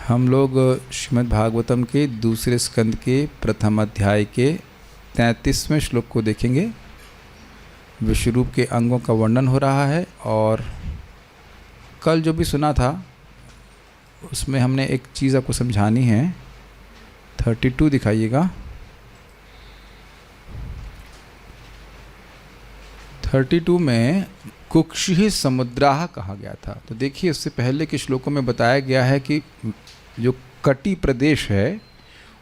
हम लोग श्रीमद् भागवतम के दूसरे स्कंद के प्रथम अध्याय के 33वें श्लोक को देखेंगे। विश्वरूप के अंगों का वर्णन हो रहा है और कल जो भी सुना था उसमें हमने एक चीज़ आपको समझानी है। 32 दिखाइएगा। 32 में कुक्षि समुद्राह कहा गया था। तो देखिए, उससे पहले के श्लोकों में बताया गया है कि जो कटी प्रदेश है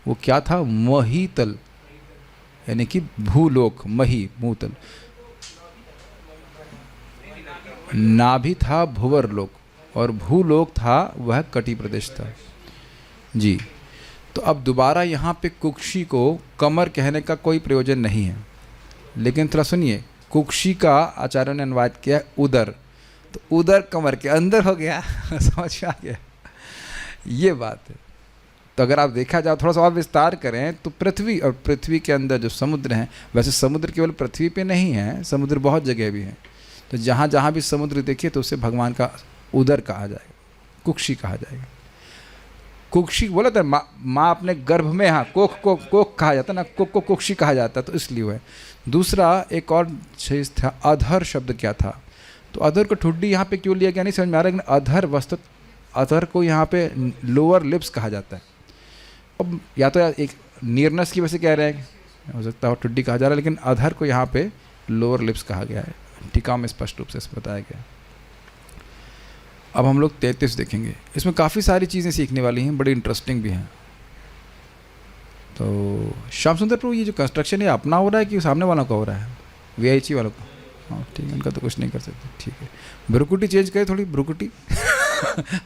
वो क्या था, महीतल, यानी कि भूलोक, मही भूतल, नाभि था भुवर लोक और भूलोक था वह कटी प्रदेश था जी। तो अब दोबारा यहाँ पे कुक्षि को कमर कहने का कोई प्रयोजन नहीं है, लेकिन थोड़ा सुनिए, कुक्षि का आचार्यों ने अनुवाद किया उदर, तो उदर कमर के अंदर हो गया समझ में आ गया, ये बात है। तो अगर आप देखा जाए, थोड़ा सा और विस्तार करें तो पृथ्वी और पृथ्वी के अंदर जो समुद्र हैं, वैसे समुद्र केवल पृथ्वी पे नहीं है, समुद्र बहुत जगह भी हैं। तो जहाँ जहाँ भी समुद्र देखिए तो उसे भगवान का उदर कहा जाएगा, कुक्षि कहा जाएगा। कुक्षि बोला था माँ अपने गर्भ में, हाँ, कोख कहा जाता ना, कोख को कुक्षि कहा जाता, तो इसलिए हुआ है। दूसरा एक और चीज़ था, अधर शब्द क्या था, तो अधर को ठुड्डी यहाँ पे क्यों लिया गया नहीं समझ में आ रहा, लेकिन अधर वस्तु अधर को यहाँ पे लोअर लिप्स कहा जाता है। अब या तो एक नीरनस की वजह से कह रहे हैं, हो सकता है ठुड्डी कहा जा रहा है, लेकिन अधर को यहाँ पे लोअर लिप्स कहा गया है, टीका में स्पष्ट रूप से बताया गया। अब हम लोग 33 देखेंगे। इसमें काफ़ी सारी चीज़ें सीखने वाली हैं, बड़ी इंटरेस्टिंग भी हैं। तो श्याम सुंदर प्रभु, ये जो कंस्ट्रक्शन है अपना हो रहा है कि सामने वालों का हो रहा है, वीआईसी वालों का? हाँ ठीक है, उनका तो कुछ नहीं कर सकते, ठीक है। भ्रुकुटी चेंज करे थोड़ी, भ्रुकुटी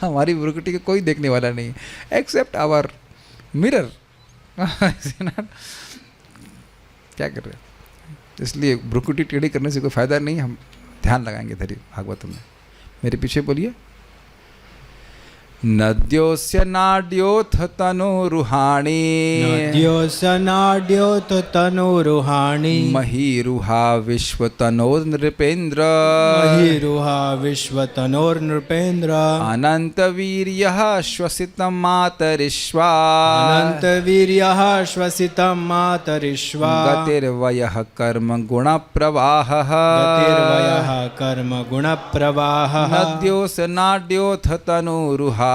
हमारी भ्रुकुटी का कोई देखने वाला नहीं है एक्सेप्ट आवर मिरर क्या कर रहे हैं, इसलिए भ्रुकुटी टेढ़ी करने से कोई फ़ायदा नहीं, हम ध्यान लगाएंगे धरी भागवत में। मेरे पीछे बोलिए। नद्योस्य नाड्योथ तनुरुहाणि, नद्योस्य नाड्योथ तनुरुहाणि, महीरुहा विश्वतनोर्नृपेन्द्र, महीरुहा विश्वतनोर्नृपेन्द्र, अनन्तवीर्यः श्वसितं मातरिश्वा, अनन्तवीर्यः श्वसितं मातरिश्वा, गतिर्वयः कर्म गुणप्रवाहः, गतिर्वयः कर्म गुणप्रवाहः, नद्योस्य नाड्योथ तनुरुहाणि,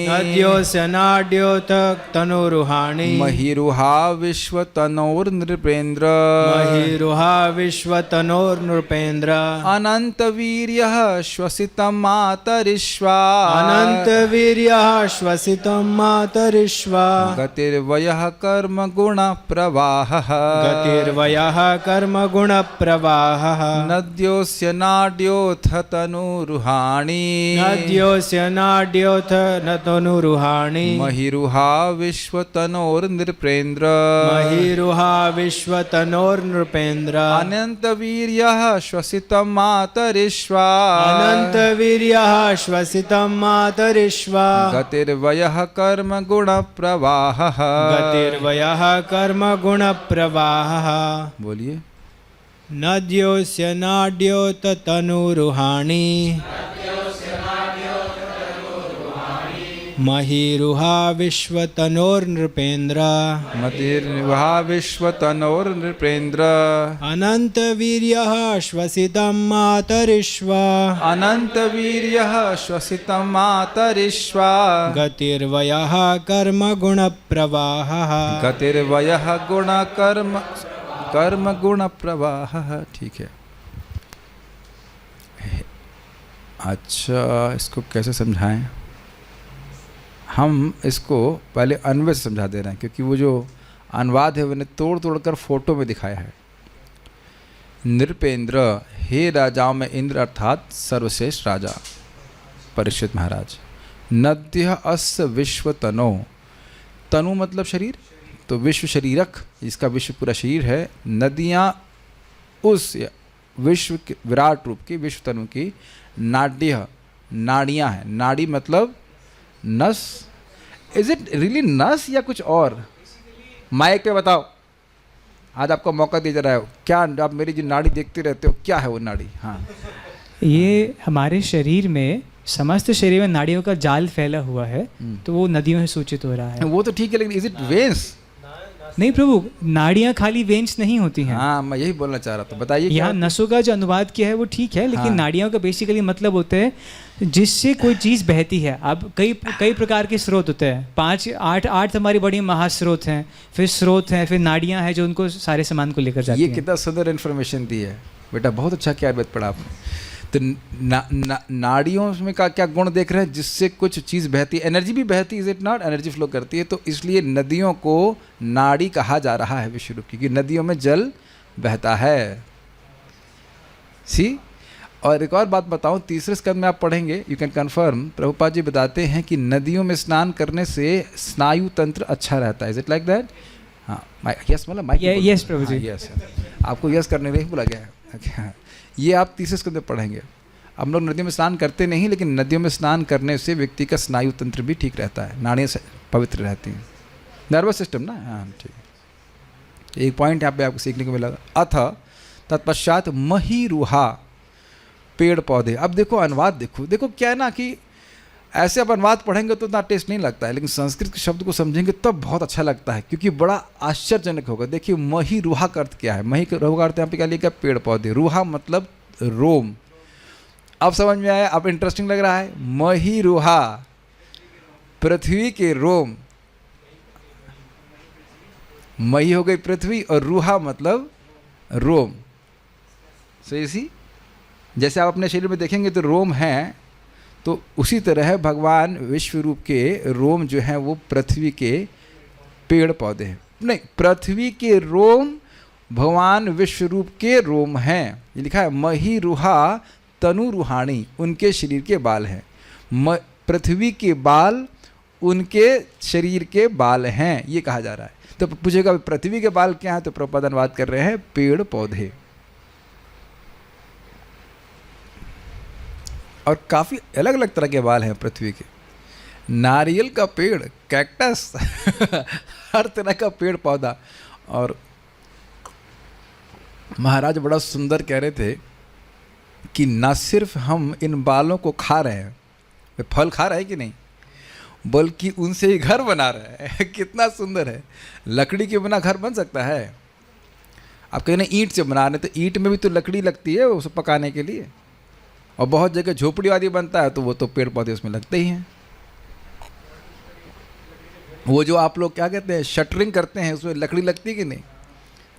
नद्योस्य नाड्योथ तनुरुहाणि, महीरुहा विश्वतनोर्नृपेन्द्र, महीरुहा विश्वतनोर्नृपेन्द्र, अनन्तवीर्यः श्वसितं मातरिश्वा, अनन्तवीर्यः श्वसितं मातरिश्वा, गतिर्वयः कर्म गुणप्रवाहः, गतिर्वयः कर्म गुणप्रवाहः, नद्योस्य नाड्योथ तनुरुहाणि, नद्योस्य नाड्योथ न तनुरुहाणि, महीरुहा विश्वतनोर्नृपेन्द्र, महीरुहा विश्वतनोर्नृपेन्द्र, अनन्तवीर्यः श्वसितं मातरिश्वा, अनन्तवीर्यः श्वसितं मातरिश्वा, गतिर्वयः कर्म गुणप्रवाहः, गतिर्वयः कर्म गुणप्रवाहः। बोलिए। नद्योस्य नाड्योत तनुरुहाणि, महीरुहा विश्वतनोर्नृपेन्द्र, मतिर्विहा विश्वतनोर्नृपेन्द्र, अनन्तवीर्यः श्वसितं मातरिश्वा, अनन्तवीर्यः श्वसितं मातरिश्वा, गतिर्वयः कर्म गुणप्रवाहः, गतिर्वयः कर्म गुणप्रवाहः। ठीक है। अच्छा, इसको कैसे समझाएं? हम इसको पहले अन्वय से समझा दे रहे हैं, क्योंकि वो जो अनुवाद है मैंने तोड़ तोड़ कर फोटो में दिखाया है। नृपेंद्र, हे राजाओं में इंद्र अर्थात सर्वश्रेष्ठ राजा परीक्षित महाराज। नद्य अस्य विश्व तनो, तनु मतलब शरीर, तो विश्व शरीरक, इसका विश्व पूरा शरीर है। नदियाँ उस विश्व के विराट रूप की, विश्व तनु की। नाड्य, नाड़ियाँ हैं, नाड़ी मतलब नस। इज इट रियली नस या कुछ और? माइक पे बताओ, आज आपको मौका दिया जा रहा है। क्या आप मेरी जो नाड़ी देखते रहते हो, क्या है वो नाड़ी? हाँ, ये हमारे शरीर में समस्त शरीर में नाड़ियों का जाल फैला हुआ है, हम्म। तो वो नदियों से सूचित हो रहा है। वो तो ठीक है, लेकिन इज इट वेन्स? नहीं प्रभु, नाड़ियाँ खाली वेन्स नहीं होती हैं। हाँ, मैं यही बोलना चाह रहा था, बताइए। यहाँ नसों का जो अनुवाद किया है वो ठीक है, लेकिन हाँ। नाड़ियों का बेसिकली मतलब होता है जिससे कोई चीज़ बहती है। अब कई प्रकार के स्रोत होते हैं, 5 8 हमारी बड़ी महास्रोत हैं, फिर स्रोत हैं, फिर नाड़ियाँ हैं जो उनको सारे सामान को लेकर जाती ये हैं। कितना सुंदर इन्फॉर्मेशन दी है बेटा, बहुत अच्छा क्या बात पढ़ा आपने। तो नाड़ियों में का क्या गुण देख रहे हैं, जिससे कुछ चीज़ बहती है, एनर्जी भी बहती है, is it not? Energy flow करती है, तो इसलिए नदियों को नाड़ी कहा जा रहा है विश्व रूप, क्योंकि नदियों में जल बहता है। सी, और एक और बात बताऊं, तीसरे स्कंद में आप पढ़ेंगे, you can confirm, Prabhupada ji बताते हैं कि नदियों में स्नान करने से स्नायु तंत्र अच्छा रहता है। Is it like that? हाँ, यस, मतलब माइक। यस प्रभु जी। यस, आपको यस करने नहीं बोला गया है। अच्छा, ये आप तीसरे स्कंद में पढ़ेंगे। हम लोग नदियों में स्नान करते नहीं, लेकिन नदियों में स्नान करने से व्यक्ति का स्नायु तंत्र भी ठीक रहता है, नाड़ियाँ पवित्र रहती हैं, नर्वस सिस्टम ना। हाँ ठीक। एक पॉइंट यहाँ पे आपको सीखने को मिला। अथ तत्पश्चात महीरुहा, पेड़ पौधे। अब देखो अनुवाद, देखो क्या है ना कि ऐसे आप अनुवाद पढ़ेंगे तो उतना टेस्ट नहीं लगता है, लेकिन संस्कृत के शब्द को समझेंगे तब बहुत अच्छा लगता है, क्योंकि बड़ा आश्चर्यजनक होगा। देखिए मही रुहा का अर्थ क्या है? मही रुहा का अर्थ यहाँ पे क्या लिखा? पेड़ पौधे। रुहा मतलब रोम। अब समझ में आया? अब इंटरेस्टिंग लग रहा है। मही रुहा, पृथ्वी के रोम। मही हो गई पृथ्वी और रुहा मतलब रोम। सो इसी जैसे आप अपने शरीर में देखेंगे तो रोम है, तो उसी तरह भगवान विश्व रूप के रोम जो हैं वो पृथ्वी के पेड़ पौधे हैं। नहीं, पृथ्वी के रोम भगवान विश्व रूप के रोम हैं। ये लिखा है मही रुहा तनु रुहाणी, उनके शरीर के बाल हैं। पृथ्वी के बाल उनके शरीर के बाल हैं, ये कहा जा रहा है। तो पूछेगा पृथ्वी के बाल क्या हैं, तो प्रभुपाद अनुवाद कर रहे हैं पेड़ पौधे। और काफ़ी अलग अलग तरह के बाल हैं पृथ्वी के। नारियल का पेड़, कैक्टस हर तरह का पेड़ पौधा। और महाराज बड़ा सुंदर कह रहे थे कि न सिर्फ हम इन बालों को खा रहे हैं, वे फल खा रहे हैं कि नहीं, बल्कि उनसे ही घर बना रहे हैं। कितना सुंदर है। लकड़ी के बिना घर बन सकता है? आप कहीं ना ईंट से बना रहे, तो ईंट में भी तो लकड़ी लगती है उसे पकाने के लिए, और बहुत जगह झोपड़ी आदि बनता है तो वो तो पेड़ पौधे उसमें लगते ही हैं। वो जो आप लोग क्या कहते हैं शटरिंग करते हैं, उसमें लकड़ी लगती है कि नहीं?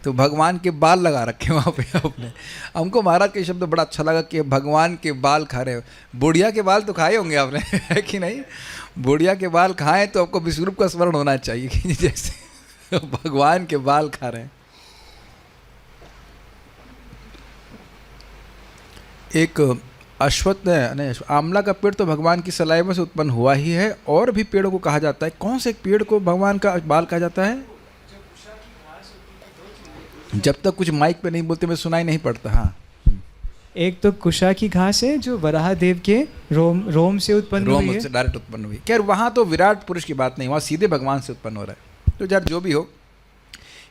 तो भगवान के बाल लगा रखे वहाँ पे आपने। हमको महाराज के शब्द बड़ा अच्छा लगा कि भगवान के बाल खा रहे हो। बुढ़िया के बाल तो खाए होंगे आपने, है कि नहीं? बुढ़िया के बाल खाएं तो आपको विश्वरूप का स्मरण होना चाहिए कि जैसे भगवान के बाल खा रहे हैं। एक अश्वत्थ नहीं, आंवला का पेड़ तो भगवान की सलाइवा से उत्पन्न हुआ ही है। और भी पेड़ों को कहा जाता है। कौन से पेड़ को भगवान का बाल कहा जाता है? जब तक कुछ माइक पे नहीं बोलते मैं सुनाई नहीं पड़ता। हाँ, एक तो कुशा की घास है जो वराह देव के रोम से उत्पन्न हुई है। रोम से डायरेक्ट उत्पन्न हुई। खैर वहाँ तो विराट पुरुष की बात नहीं, वहाँ सीधे भगवान से उत्पन्न हो रहा है। तो यार जो भी हो,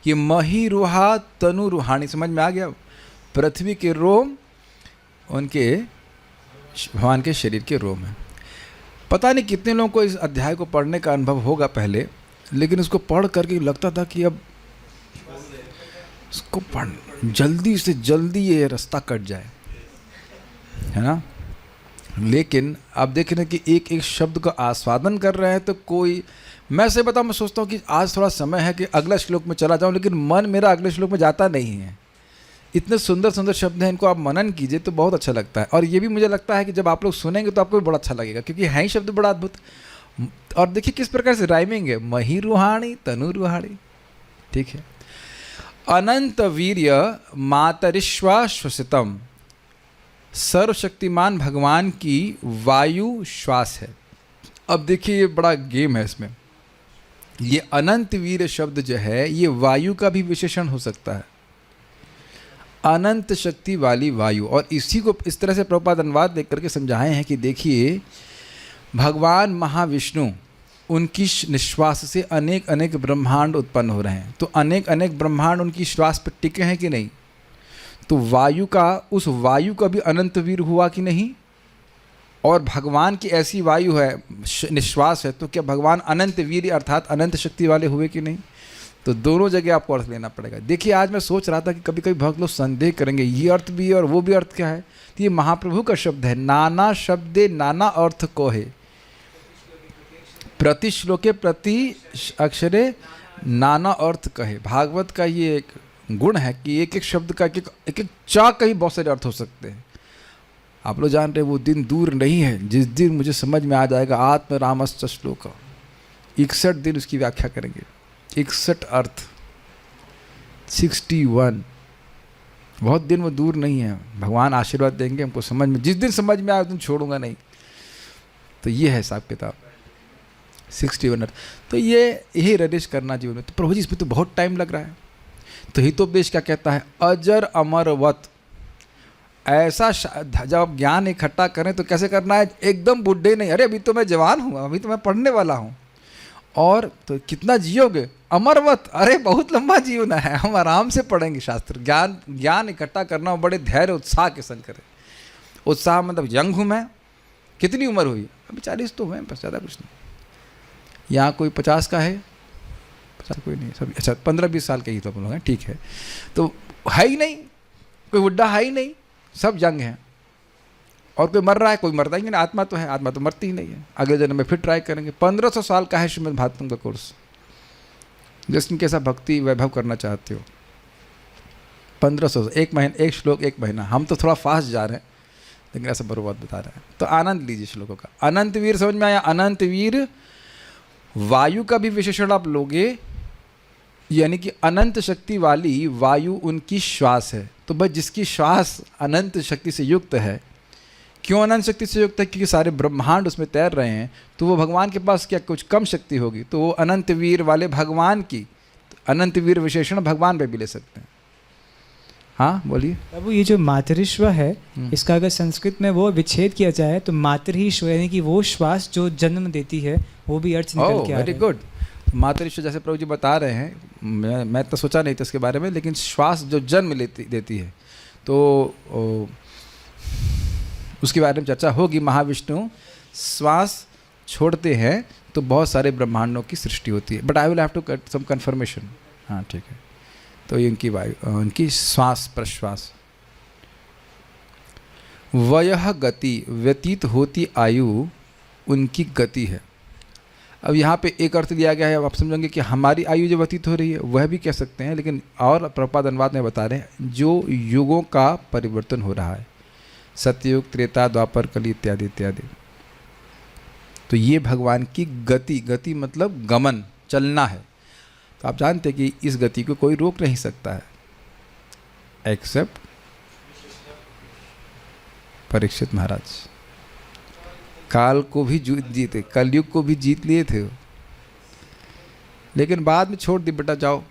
ये मही रुहा तनु रुहानी, समझ में आ गया? पृथ्वी के रोम उनके भगवान के शरीर के रोम है। पता नहीं कितने लोगों को इस अध्याय को पढ़ने का अनुभव होगा पहले, लेकिन उसको पढ़ करके लगता था कि अब इसको पढ़ जल्दी से जल्दी ये रास्ता कट जाए, है ना? लेकिन आप देख रहे हैं कि एक एक शब्द का आस्वादन कर रहे हैं। तो कोई, मैं से बताऊँ, मैं सोचता हूँ कि आज थोड़ा समय है कि अगला श्लोक में चला जाऊँ, लेकिन मन मेरा अगले श्लोक में जाता नहीं है। इतने सुंदर सुंदर शब्द हैं, इनको आप मनन कीजिए तो बहुत अच्छा लगता है। और ये भी मुझे लगता है कि जब आप लोग सुनेंगे तो आपको भी बड़ा अच्छा लगेगा, क्योंकि हैं ही शब्द बड़ा अद्भुत। और देखिए किस प्रकार से राइमिंग है, मही रुहाणी तनु रुहाणी। ठीक है। अनंत वीर्य मातरिश्वा श्वसितम, सर्वशक्तिमान भगवान की वायु श्वास है। अब देखिए ये बड़ा गेम है इसमें। ये अनंत वीर्य शब्द जो है ये वायु का भी विशेषण हो सकता है, अनंत शक्ति वाली वायु। और इसी को इस तरह से प्रभुपाद अनुवाद देख करके समझाए हैं कि देखिए भगवान महाविष्णु, उनकी निश्वास से अनेक अनेक ब्रह्मांड उत्पन्न हो रहे हैं। तो अनेक अनेक ब्रह्मांड उनकी श्वास पर टिके हैं कि नहीं? तो वायु का, उस वायु का भी अनंत वीर हुआ कि नहीं? और भगवान की ऐसी वायु है, निश्वास है, तो क्या भगवान अनंत वीर अर्थात अनंत शक्ति वाले हुए कि नहीं? तो दोनों जगह आपको अर्थ लेना पड़ेगा। देखिए आज मैं सोच रहा था कि कभी कभी भक्त लोग संदेह करेंगे ये अर्थ भी है और वो भी अर्थ क्या है। तो ये महाप्रभु का शब्द है, नाना शब्दे नाना अर्थ को है, प्रति श्लोके प्रति अक्षरे नाना अर्थ कहे। भागवत का ये एक गुण है कि एक एक शब्द का एक एक चा का ही बहुत सारे अर्थ हो सकते हैं। आप लोग जान रहे वो दिन दूर नहीं है जिस दिन मुझे समझ में आ जाएगा आत्म रामश्च श्लोक, 61 दिन उसकी व्याख्या करेंगे, 61 अर्थ, 61। बहुत दिन वो दूर नहीं है, भगवान आशीर्वाद देंगे हमको समझ में, जिस दिन समझ में आए उस दिन छोड़ूंगा नहीं। तो ये है हिसाब किताब, 61 अर्थ। तो ये यही रनिश करना जीवन में। तो प्रभु जी इसमें तो बहुत टाइम लग रहा है। तो हितोपदेश क्या कहता है, अजर अमरवत। ऐसा जब आप ज्ञान इकट्ठा करें तो कैसे करना है, एकदम बुढ़े नहीं, अरे अभी तो मैं जवान हूँ, अभी तो मैं पढ़ने वाला हूँ। और तो कितना जियोगे, अमरवत, अरे बहुत लंबा जीवना है, हम आराम से पढ़ेंगे शास्त्र। ज्ञान इकट्ठा करना बड़े धैर्य उत्साह के संग करें। उत्साह मतलब यंग हूँ मैं, कितनी उम्र हुई, अभी 40 तो हुए, बस ज़्यादा कुछ नहीं। यहाँ कोई 50 का है, 50 कोई नहीं, सब अच्छा 15-20 साल के ही तो अपन लोग हैं, ठीक है। तो है ही नहीं, कोई बुढ़ा है ही नहीं, सब यंग हैं। और कोई मर रहा है, कोई मरता ही नहीं, आत्मा तो है, आत्मा तो मरती ही नहीं है। अगले जन्म में फिर ट्राई करेंगे। 1500 साल का है श्रीमद् भागवतम का कोर्स, जिसमें कैसा भक्ति वैभव करना चाहते हो। 1500, एक महीना, एक श्लोक, एक महीना। हम तो थोड़ा फास्ट जा रहे हैं, लेकिन ऐसा बरोबर बता रहे हैं। तो आनंद लीजिए श्लोकों का। अनंत वीर समझ में आया? अनंत वीर वायु का भी विशेषण आप लोगे, यानी कि अनंत शक्ति वाली वायु उनकी श्वास है। तो बस जिसकी श्वास अनंत शक्ति से युक्त है, क्यों अनंत शक्ति से युक्त है? क्योंकि सारे ब्रह्मांड उसमें तैर रहे हैं, तो वो भगवान के पास क्या कुछ कम शक्ति होगी? तो वो अनंत वीर वाले भगवान की, अनंत वीर विशेषण भगवान पे भी ले सकते हैं। हाँ बोलिए। प्रभु ये जो मातरिश्व है, इसका अगर संस्कृत में वो विच्छेद किया जाए तो मातृश्व, यानी कि वो श्वास जो जन्म देती है, वो भी अर्थ निकल के आ रहा है। Very good. मातृश्व जैसे प्रभु जी बता रहे हैं, मैं तो सोचा नहीं था इसके बारे में, लेकिन श्वास जो जन्म देती है, तो उसके बारे में चर्चा होगी। महाविष्णु श्वास छोड़ते हैं तो बहुत सारे ब्रह्मांडों की सृष्टि होती है, but I will have to get some confirmation. हाँ ठीक है। तो ये उनकी वायु, उनकी श्वास प्रश्वास। वयः गति, व्यतीत होती आयु उनकी गति है। अब यहाँ पे एक अर्थ दिया गया है, अब आप समझेंगे कि हमारी आयु जो व्यतीत हो रही है वह भी कह सकते हैं, लेकिन और प्रभुपाद अनुवाद में बता रहे हैं जो युगों का परिवर्तन हो रहा है, सतयुग, त्रेता, द्वापर, कली इत्यादि इत्यादि। तो ये भगवान की गति, गति मतलब गमन, चलना है। तो आप जानते हैं कि इस गति को कोई रोक नहीं सकता है एक्सेप्ट परीक्षित महाराज। काल को भी जीते, कलयुग को भी जीत लिए थे, लेकिन बाद में छोड़ दी, बेटा जाओ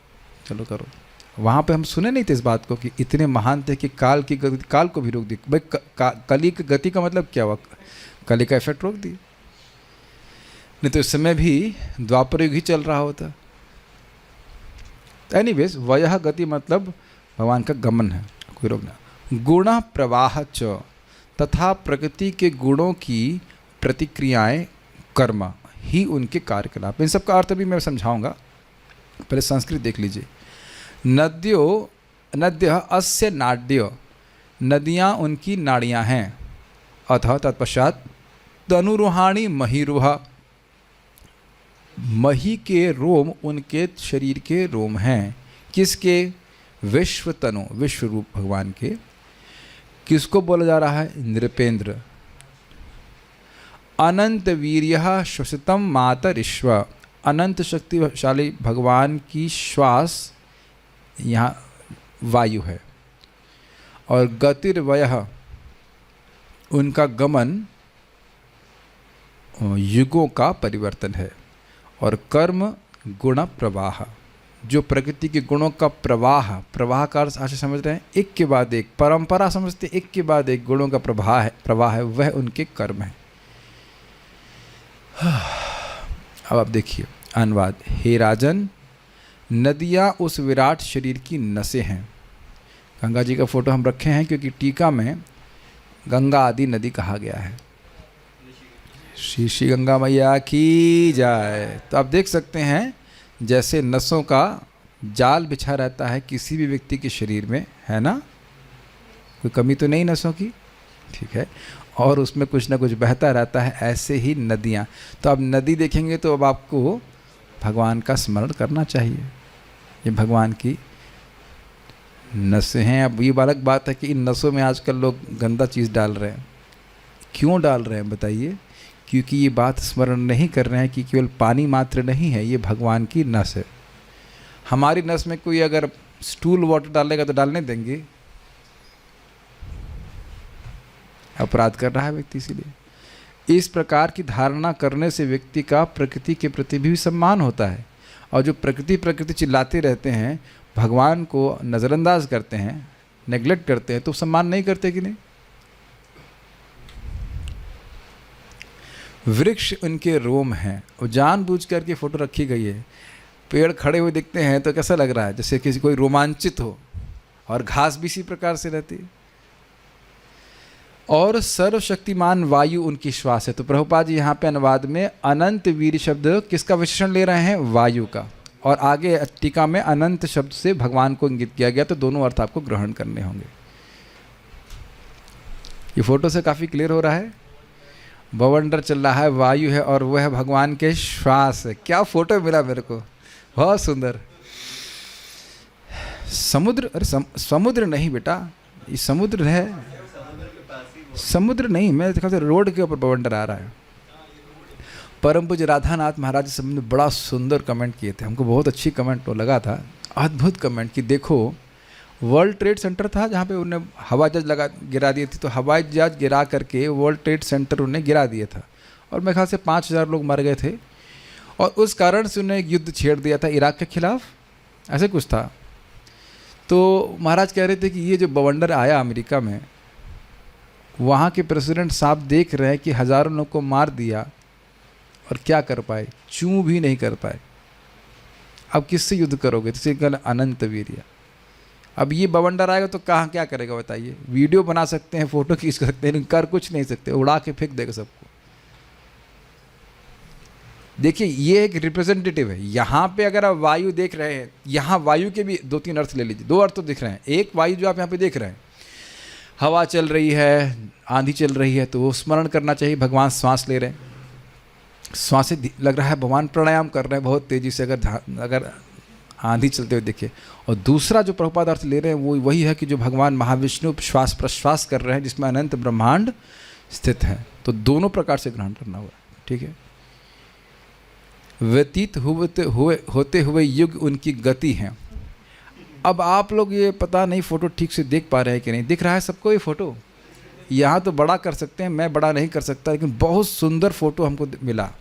चलो करो। वहाँ पे हम सुने नहीं थे इस बात को कि इतने महान थे कि काल की गति, काल को भी रोक दी। भाई कली की गति का मतलब क्या हुआ? कली का इफेक्ट रोक दी, नहीं तो इस समय भी द्वापर युग ही चल रहा होता। एनीवेज, वयः गति मतलब भगवान का गमन है, कोई रोकना। गुण प्रवाह च, तथा प्रकृति के गुणों की प्रतिक्रियाएं कर्म ही उनके कार्यकलाप। इन सब का अर्थ भी मैं समझाऊंगा, पहले संस्कृत देख लीजिए। नद्य अस्य नाड्य, नदियाँ उनकी नाड़ियाँ हैं। अथ तत्पश्चात तनुरुहाणी महीरुहा, मही के रोम उनके शरीर के रोम हैं। किसके? विश्व तनु, विश्व रूप भगवान के। किसको बोला जा रहा है? नृपेंद्र। अनंत वीर्यः श्वसितम मातरिश्व, अनंत शक्तिशाली भगवान की श्वास यहाँ वायु है। और गतिर्वयः, उनका गमन युगों का परिवर्तन है। और कर्म गुण प्रवाह, जो प्रकृति के गुणों का प्रवाह, प्रवाह का अर्थ आशा समझ रहे हैं, एक के बाद एक परंपरा समझते, एक के बाद एक गुणों का प्रवाह है, वह उनके कर्म है। अब आप देखिए अनुवाद। हे राजन, नदियाँ उस विराट शरीर की नसें हैं। गंगा जी का फोटो हम रखे हैं क्योंकि टीका में गंगा आदि नदी कहा गया है। श्री श्री गंगा मैया की जाए। तो आप देख सकते हैं जैसे नसों का जाल बिछा रहता है किसी भी व्यक्ति के शरीर में, है ना, कोई कमी तो नहीं नसों की, ठीक है, और उसमें कुछ ना कुछ बहता रहता है, ऐसे ही नदियाँ। तो अब नदी देखेंगे तो अब आपको भगवान का स्मरण करना चाहिए। ये भगवान की नसें हैं। अब ये अलग बात है कि इन नसों में आजकल लोग गंदा चीज़ डाल रहे हैं। क्यों डाल रहे हैं बताइए? क्योंकि ये बात स्मरण नहीं कर रहे हैं कि केवल पानी मात्र नहीं है, ये भगवान की नस है। हमारी नस में कोई अगर स्टूल वाटर डालेगा तो डालने देंगे? अपराध कर रहा है व्यक्ति। इसीलिए इस प्रकार की धारणा करने से व्यक्ति का प्रकृति के प्रति भी सम्मान होता है। और जो प्रकृति चिल्लाते रहते हैं, भगवान को नज़रअंदाज करते हैं, नेग्लेक्ट करते हैं, तो सम्मान नहीं करते कि नहीं? वृक्ष उनके रोम हैं और जानबूझ करके फ़ोटो रखी गई है। पेड़ खड़े हुए दिखते हैं तो कैसा लग रहा है? जैसे किसी कोई रोमांचित हो। और घास भी इसी प्रकार से रहती है। और सर्वशक्तिमान वायु उनकी श्वास है। तो प्रभुपाद जी यहाँ पे अनुवाद में अनंत वीर शब्द किसका विशेषण ले रहे हैं? वायु का। और आगे टीका में अनंत शब्द से भगवान को इंगित किया गया। तो दोनों अर्थ आपको ग्रहण करने होंगे। ये फोटो से काफ़ी क्लियर हो रहा है। बवंडर चल रहा है, वायु है और वह भगवान के श्वास है। क्या फोटो मिला मेरे को, बहुत सुंदर। समुद्र, अरे समुद्र नहीं बेटा, ये समुद्र है, समुद्र नहीं। मैं देखा था रोड के ऊपर बवंडर आ रहा है। परम पूज्य राधानाथ महाराज सब ने बड़ा सुंदर कमेंट किए थे। हमको बहुत अच्छी कमेंट लगा था, अद्भुत कमेंट कि देखो वर्ल्ड ट्रेड सेंटर था जहाँ पे उन्हें हवाई जहाज गिरा दिए थे। तो हवाई जहाज गिरा करके वर्ल्ड ट्रेड सेंटर उन्हें गिरा दिया था और मेरे ख्याल से 5000 लोग मर गए थे। और उस कारण से उन्हें एक युद्ध छेड़ दिया था इराक के खिलाफ, ऐसे कुछ था। तो महाराज कह रहे थे कि ये जो बवंडर आया अमेरिका में, वहाँ के प्रेसिडेंट साहब देख रहे हैं कि हज़ारों लोग को मार दिया और क्या कर पाए? चूं भी नहीं कर पाए। अब किससे युद्ध करोगे? तो कल अनंत वीर्य। अब ये बवंडर आएगा तो कहाँ क्या करेगा बताइए? वीडियो बना सकते हैं, फोटो खींच सकते हैं, कर कुछ नहीं सकते, उड़ा के फेंक देगा सबको। देखिए ये एक रिप्रेजेंटेटिव है। यहाँ पे अगर आप वायु देख रहे हैं, यहाँ वायु के भी 2-3 अर्थ ले लीजिए। 2 अर्थ तो दिख रहे हैं। एक वायु जो आप यहाँ पे देख रहे हैं, हवा चल रही है, आंधी चल रही है, तो वो स्मरण करना चाहिए भगवान सांस ले रहे हैं। श्वास से लग रहा है भगवान प्राणायाम कर रहे हैं बहुत तेज़ी से, अगर आंधी चलते हुए देखिए। और दूसरा जो प्रभुपाद अर्थ ले रहे हैं वो वही है कि जो भगवान महाविष्णु श्वास प्रश्वास कर रहे हैं, जिसमें अनंत ब्रह्मांड स्थित है। तो दोनों प्रकार से ग्रहण करना हुआ, ठीक है। व्यतीत होते हुए युग उनकी गति है। अब आप लोग ये पता नहीं फ़ोटो ठीक से देख पा रहे हैं कि नहीं। दिख रहा है सबको ये फ़ोटो? यहाँ तो बड़ा कर सकते हैं, मैं बड़ा नहीं कर सकता, लेकिन बहुत सुंदर फ़ोटो हमको मिला।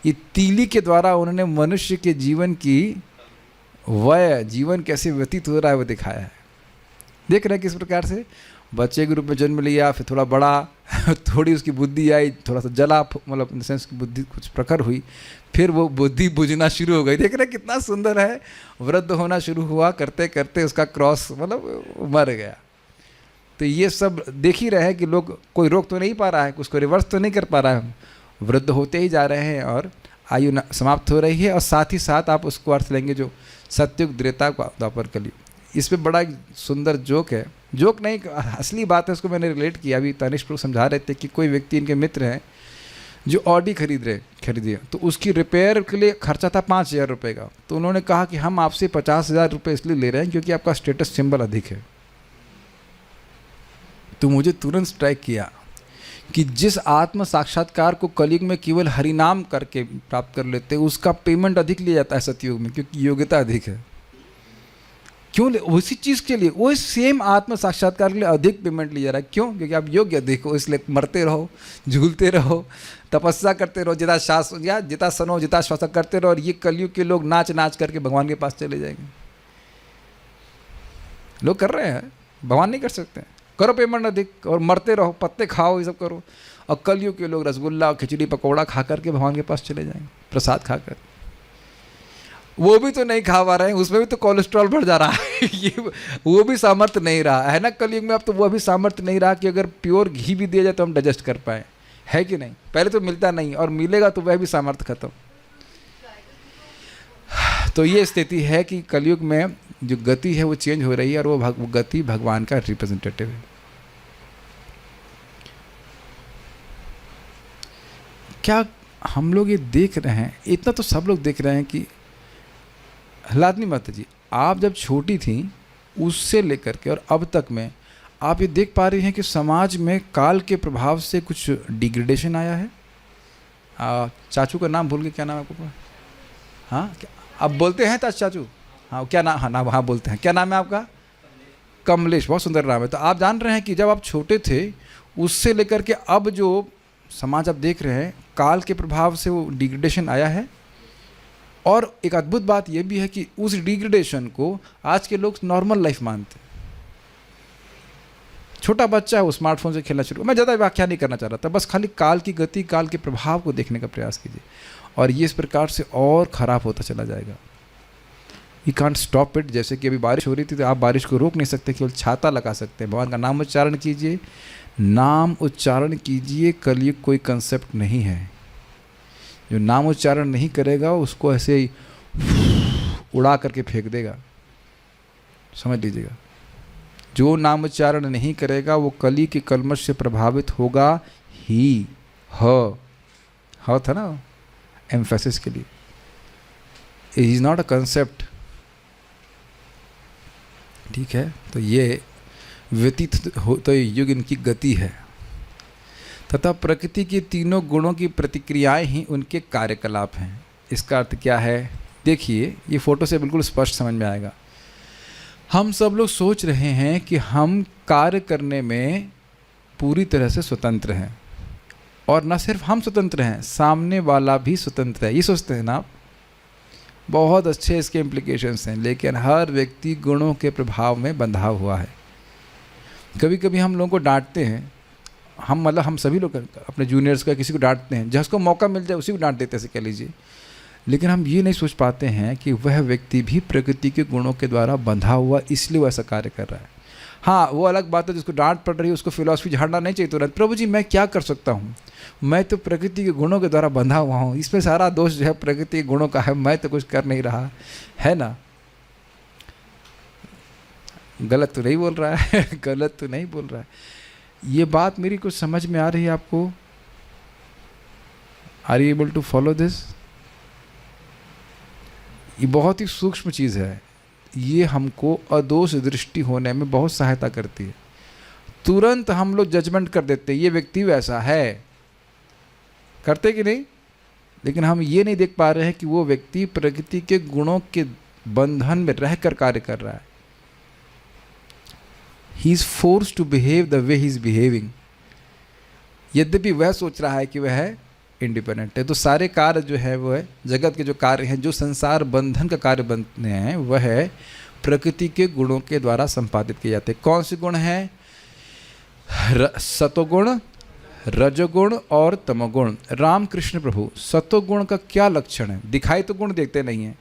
ये तीली के द्वारा उन्होंने मनुष्य के जीवन की जीवन कैसे व्यतीत हो रहा है वो दिखाया है। देख रहे हैं किस प्रकार से बच्चे के रूप में जन्म लिया, फिर थोड़ा बड़ा, थोड़ी उसकी बुद्धि आई, थोड़ा सा जला, मतलब इन सेंस की बुद्धि कुछ प्रखर हुई, फिर वो बुद्धि बुझना शुरू हो गई। देख रहे हैं कितना सुंदर है। वृद्ध होना शुरू हुआ, करते करते उसका क्रॉस मतलब मर गया। तो ये सब देख ही रहे हैं कि लोग, कोई रोक तो नहीं पा रहा है, उसको रिवर्स तो नहीं कर पा रहा है। वृद्ध होते ही जा रहे हैं और आयु समाप्त हो रही है। और साथ ही साथ आप उसको अर्थ लेंगे जो सत्युग, त्रेता, द्वापर, कलयुग। इस पे बड़ा सुंदर जोक है, जोक नहीं असली बात है, उसको मैंने रिलेट किया। अभी तनिष्क प्रभु समझा रहे थे कि कोई व्यक्ति इनके मित्र हैं जो ऑडी खरीदिए, तो उसकी रिपेयर के लिए खर्चा था 5000 रुपये का। तो उन्होंने कहा कि हम आपसे 50,000 रुपये इसलिए ले रहे हैं क्योंकि आपका स्टेटस सिंबल अधिक है। तो मुझे तुरंत स्ट्राइक किया कि जिस आत्म साक्षात्कार को कलयुग में केवल हरिनाम करके प्राप्त कर लेते हैं, उसका पेमेंट अधिक लिया जाता है सतयुग में, क्योंकि योग्यता अधिक है। क्यों? उसी चीज़ के लिए, वो सेम आत्म साक्षात्कार के लिए अधिक पेमेंट लिया जा रहा है। क्यों? क्योंकि आप योग्य अधिक हो, इसलिए मरते रहो, झूलते रहो, तपस्या करते रहो, जिता शास या जिता सनो जिता श्वास करते रहो। और ये कलयुग के लोग नाच नाच करके भगवान के पास चले जाएंगे। लोग कर रहे हैं, भगवान नहीं कर सकते। करो पेमेंट अधिक और मरते रहो, पत्ते खाओ, ये सब करो। और कलयुग के लोग रसगुल्ला, खिचड़ी, पकौड़ा खा करके भगवान के पास चले जाएंगे, प्रसाद खाकर। वो भी तो नहीं खा पा रहे हैं, उसमें भी तो कोलेस्ट्रॉल बढ़ जा रहा है। ये वो भी सामर्थ्य नहीं रहा है ना कलयुग में। अब तो वो भी सामर्थ्य नहीं रहा कि अगर प्योर घी भी दिया जाए तो हम डाइजेस्ट कर पाए। है कि नहीं? पहले तो मिलता नहीं, और मिलेगा तो वह भी सामर्थ्य खत्म। तो ये स्थिति है कि कलयुग में जो गति है वो चेंज हो रही है, और वो गति भगवान का रिप्रेजेंटेटिव है। क्या हम लोग ये देख रहे हैं? इतना तो सब लोग देख रहे हैं कि हलादनी माता जी, आप जब छोटी थी उससे लेकर के और अब तक में आप ये देख पा रही हैं कि समाज में काल के प्रभाव से कुछ डिग्रेडेशन आया है। चाचू का नाम भूल गए, क्या नाम है आपको? हाँ, आप बोलते हैं चाचू? हाँ, क्या नाम? हाँ, हाँ बोलते हैं। क्या नाम है आपका? कमलेश, बहुत सुंदर नाम है। तो आप जान रहे हैं कि जब आप छोटे थे उससे लेकर के अब जो समाज आप देख रहे हैं, काल के प्रभाव से वो डिग्रेडेशन आया है। और एक अद्भुत बात यह भी है कि उस डिग्रेडेशन को आज के लोग नॉर्मल लाइफ मानते हैं। छोटा बच्चा है, वो स्मार्टफोन से खेलना शुरू। मैं ज़्यादा व्याख्या नहीं करना चाह रहा था, बस खाली काल की गति, काल के प्रभाव को देखने का प्रयास कीजिए, और ये इस प्रकार से और ख़राब होता चला जाएगा। You can't stop it. जैसे कि अभी बारिश हो रही थी तो आप बारिश को रोक नहीं सकते, केवल छाता लगा सकते हैं। भगवान का नाम उच्चारण कीजिए, नाम उच्चारण कीजिए। कलयुग कोई कंसेप्ट नहीं है। जो नाम उच्चारण नहीं करेगा उसको ऐसे ही उड़ा करके फेंक देगा, समझ लीजिएगा। जो नाम उच्चारण नहीं करेगा वो कली के कलमश से प्रभावित होगा ही। ह था ना एम्फेसिस के लिए। It is not a concept, ठीक है। तो ये व्यतीत होते युग इनकी गति है, तथा प्रकृति के तीनों गुणों की प्रतिक्रियाएं ही उनके कार्यकलाप हैं। इसका अर्थ क्या है? देखिए, ये फोटो से बिल्कुल स्पष्ट समझ में आएगा। हम सब लोग सोच रहे हैं कि हम कार्य करने में पूरी तरह से स्वतंत्र हैं, और न सिर्फ हम स्वतंत्र हैं, सामने वाला भी स्वतंत्र है। ये सोचते हैं ना आप? बहुत अच्छे इसके इम्प्लीकेशंस हैं, लेकिन हर व्यक्ति गुणों के प्रभाव में बंधा हुआ है। कभी कभी हम लोगों को डांटते हैं, हम सभी लोग अपने जूनियर्स का किसी को डांटते हैं, जिसको मौका मिल जाए उसी को डांट देते हैं, ऐसे कह लीजिए। लेकिन हम ये नहीं सोच पाते हैं कि वह व्यक्ति भी प्रकृति के गुणों के द्वारा बंधा हुआ, इसलिए वो ऐसा कार्य कर रहा है। हाँ, वो अलग बात है, जिसको डांट पड़ रही है उसको फिलॉसफी झाड़ना नहीं चाहिए तुरंत। प्रभु जी, मैं क्या कर सकता हूँ? मैं तो प्रकृति के गुणों के द्वारा बंधा हुआ हूँ, इसमें सारा दोष जो है प्रकृति के गुणों का है, मैं तो कुछ कर नहीं रहा है ना। गलत तो नहीं बोल रहा है गलत तो नहीं बोल रहा है। ये बात मेरी कुछ समझ में आ रही है आपको? Are you able to follow this? ये बहुत ही सूक्ष्म चीज़ है। ये हमको अदोष दृष्टि होने में बहुत सहायता करती है। तुरंत हम लोग जजमेंट कर देते हैं, ये व्यक्ति वैसा है, करते कि नहीं? लेकिन हम ये नहीं देख पा रहे हैं कि वो व्यक्ति प्रकृति के गुणों के बंधन में रहकर कार्य कर रहा है। He is forced to behave the way he is behaving. यद्यपि वह सोच रहा है कि वह है इंडिपेंडेंट है। तो सारे कार्य जो है वह जगत के जो कार्य हैं, जो संसार बंधन का कार्य बनते हैं, वह है प्रकृति के गुणों के द्वारा संपादित किए जाते हैं। कौन से गुण हैं? सतोगुण, रजोगुण और तमोगुण। रामकृष्ण प्रभु, सतोगुण का क्या लक्षण है? दिखाई तो गुण देखते नहीं हैं,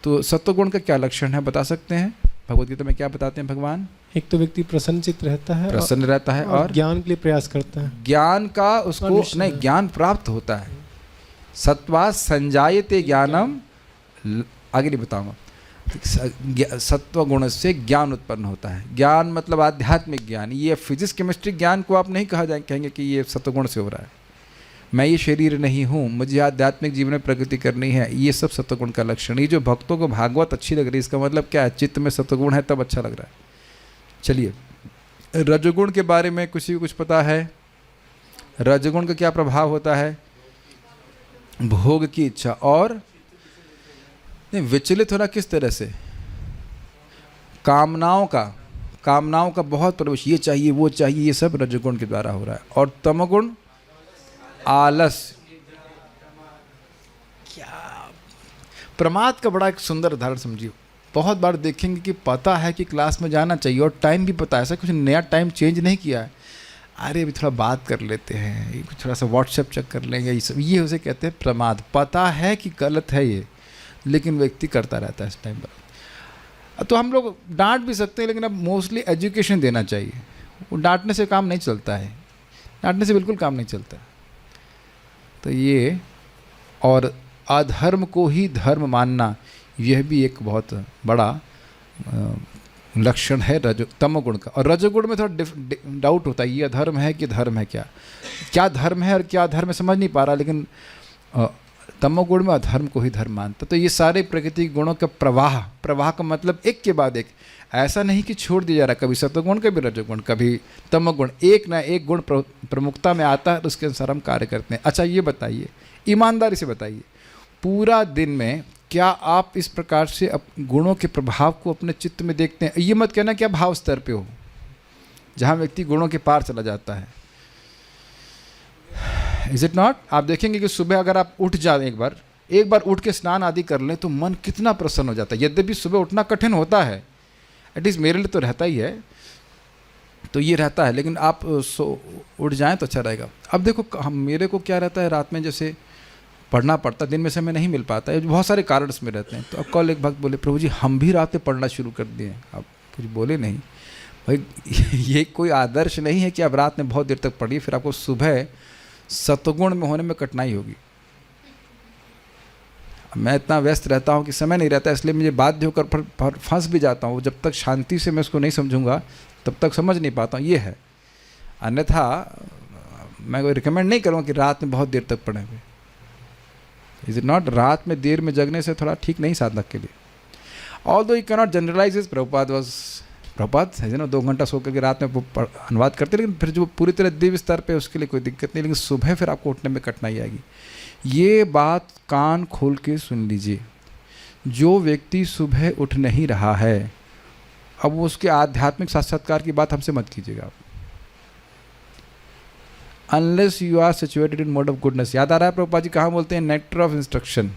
तो सतोगुण का क्या लक्षण है बता सकते हैं? भगवद गीता में क्या बताते हैं भगवान? एक तो व्यक्ति प्रसन्नचित्त रहता है, प्रसन्न रहता है, और ज्ञान के लिए प्रयास करता है। ज्ञान का उसको नहीं, ज्ञान प्राप्त होता है। सत्वा संजायते ज्ञानम, आगे नहीं बताऊंगा। सत्व गुण से ज्ञान उत्पन्न होता है। ज्ञान मतलब आध्यात्मिक ज्ञान। ये फिजिक्स केमिस्ट्री ज्ञान को आप नहीं कहेंगे कि ये सत्वगुण से हो रहा है। मैं ये शरीर नहीं हूँ, मुझे आध्यात्मिक जीवन में प्रगति करनी है, ये सब सत्वगुण का लक्षण। ये जो भक्तों को भागवत अच्छी लग रही है, इसका मतलब क्या है? चित्त में सत्वगुण है तब अच्छा लग रहा है। चलिए, रजोगुण के बारे में किसी को कुछ पता है? रजोगुण का क्या प्रभाव होता है? भोग की इच्छा, और विचलित होना किस तरह से? कामनाओं का बहुत प्रवेश, ये चाहिए वो चाहिए, ये सब रजोगुण के द्वारा हो रहा है। और तमोगुण आलस। क्या प्रमाद का बड़ा एक सुंदर उदाहरण समझिए। बहुत बार देखेंगे कि पता है कि क्लास में जाना चाहिए और टाइम भी पता है, ऐसा कुछ नया टाइम चेंज नहीं किया है। अरे अभी थोड़ा बात कर लेते हैं, थोड़ा सा व्हाट्सएप चेक कर लेंगे, ये सब, ये उसे कहते हैं प्रमाद। पता है कि गलत है ये, लेकिन व्यक्ति करता रहता है इस टाइम पर। तो हम लोग डांट भी सकते हैं, लेकिन अब मोस्टली एजुकेशन देना चाहिए। वो डांटने से काम नहीं चलता है, डांटने से बिल्कुल काम नहीं चलता। तो ये, और अधर्म को ही धर्म मानना, यह भी एक बहुत बड़ा लक्षण है तमोगुण का। और रजोगुण में थोड़ा डाउट होता है, ये अधर्म है कि धर्म है, क्या धर्म है और क्या धर्म है समझ नहीं पा रहा, लेकिन तमोगुण में अधर्म को ही धर्म मानता। तो ये सारे प्रकृति गुणों का प्रवाह का मतलब एक के बाद एक, ऐसा नहीं कि छोड़ दिया जा रहा, कभी सत्वगुण कभी रजोगुण कभी तमोगुण, एक ना एक गुण प्रमुखता में आता है, उसके अनुसार हम कार्य करते हैं। अच्छा ये बताइए, ईमानदारी से बताइए, पूरा दिन में क्या आप इस प्रकार से गुणों के प्रभाव को अपने चित्त में देखते हैं? ये मत कहना कि आप भाव स्तर पे हो, जहाँ व्यक्ति गुणों के पार चला जाता है। Is it not? आप देखेंगे कि सुबह अगर आप उठ जाए, एक बार उठ के स्नान आदि कर लें तो मन कितना प्रसन्न हो जाता है। यद्यपि सुबह उठना कठिन होता है, एटलीस्ट मेरे लिए तो रहता ही है, तो ये रहता है, लेकिन आप उठ जाएं तो अच्छा रहेगा। अब देखो मेरे को क्या रहता है, रात में जैसे पढ़ना पड़ता, दिन में समय नहीं मिल पाता है, बहुत सारे कारण इसमें रहते हैं। तो अब कल एक भक्त बोले, प्रभु जी हम भी रात में पढ़ना शुरू कर दिए। आप कुछ बोले नहीं भाई, ये कोई आदर्श नहीं है कि आप रात में बहुत देर तक पढ़िए, फिर आपको सुबह सतगुण में होने में कठिनाई होगी। मैं इतना व्यस्त रहता हूँ कि समय नहीं रहता, इसलिए मुझे बाध्य होकर फंस भी जाता हूँ। जब तक शांति से मैं उसको नहीं समझूंगा तब तक समझ नहीं पाता हूँ, ये है। अन्यथा मैं कोई रिकमेंड नहीं करूँगा कि रात में बहुत देर तक पढ़ें हुए। Is it not? रात में देर में जगने से थोड़ा ठीक नहीं साधक के लिए। Although you can not generalise is, Prabhupada है ना 2 घंटा सो करके रात में अनुवाद करते, लेकिन फिर जो पूरी तरह दिव्य स्तर पे उसके लिए कोई दिक्कत नहीं, लेकिन सुबह फिर आपको उठने में कठिनाई आएगी। ये बात कान खोल के सुन लीजिए, जो व्यक्ति सुबह उठ नहीं रहा है, अब उसके आध्यात्मिक साक्षात्कार की बात हमसे मत कीजिएगा आप। Unless you are situated in mode of goodness. याद आ रहा है प्रभुपाद जी कहाँ बोलते हैं? Nectar of instruction.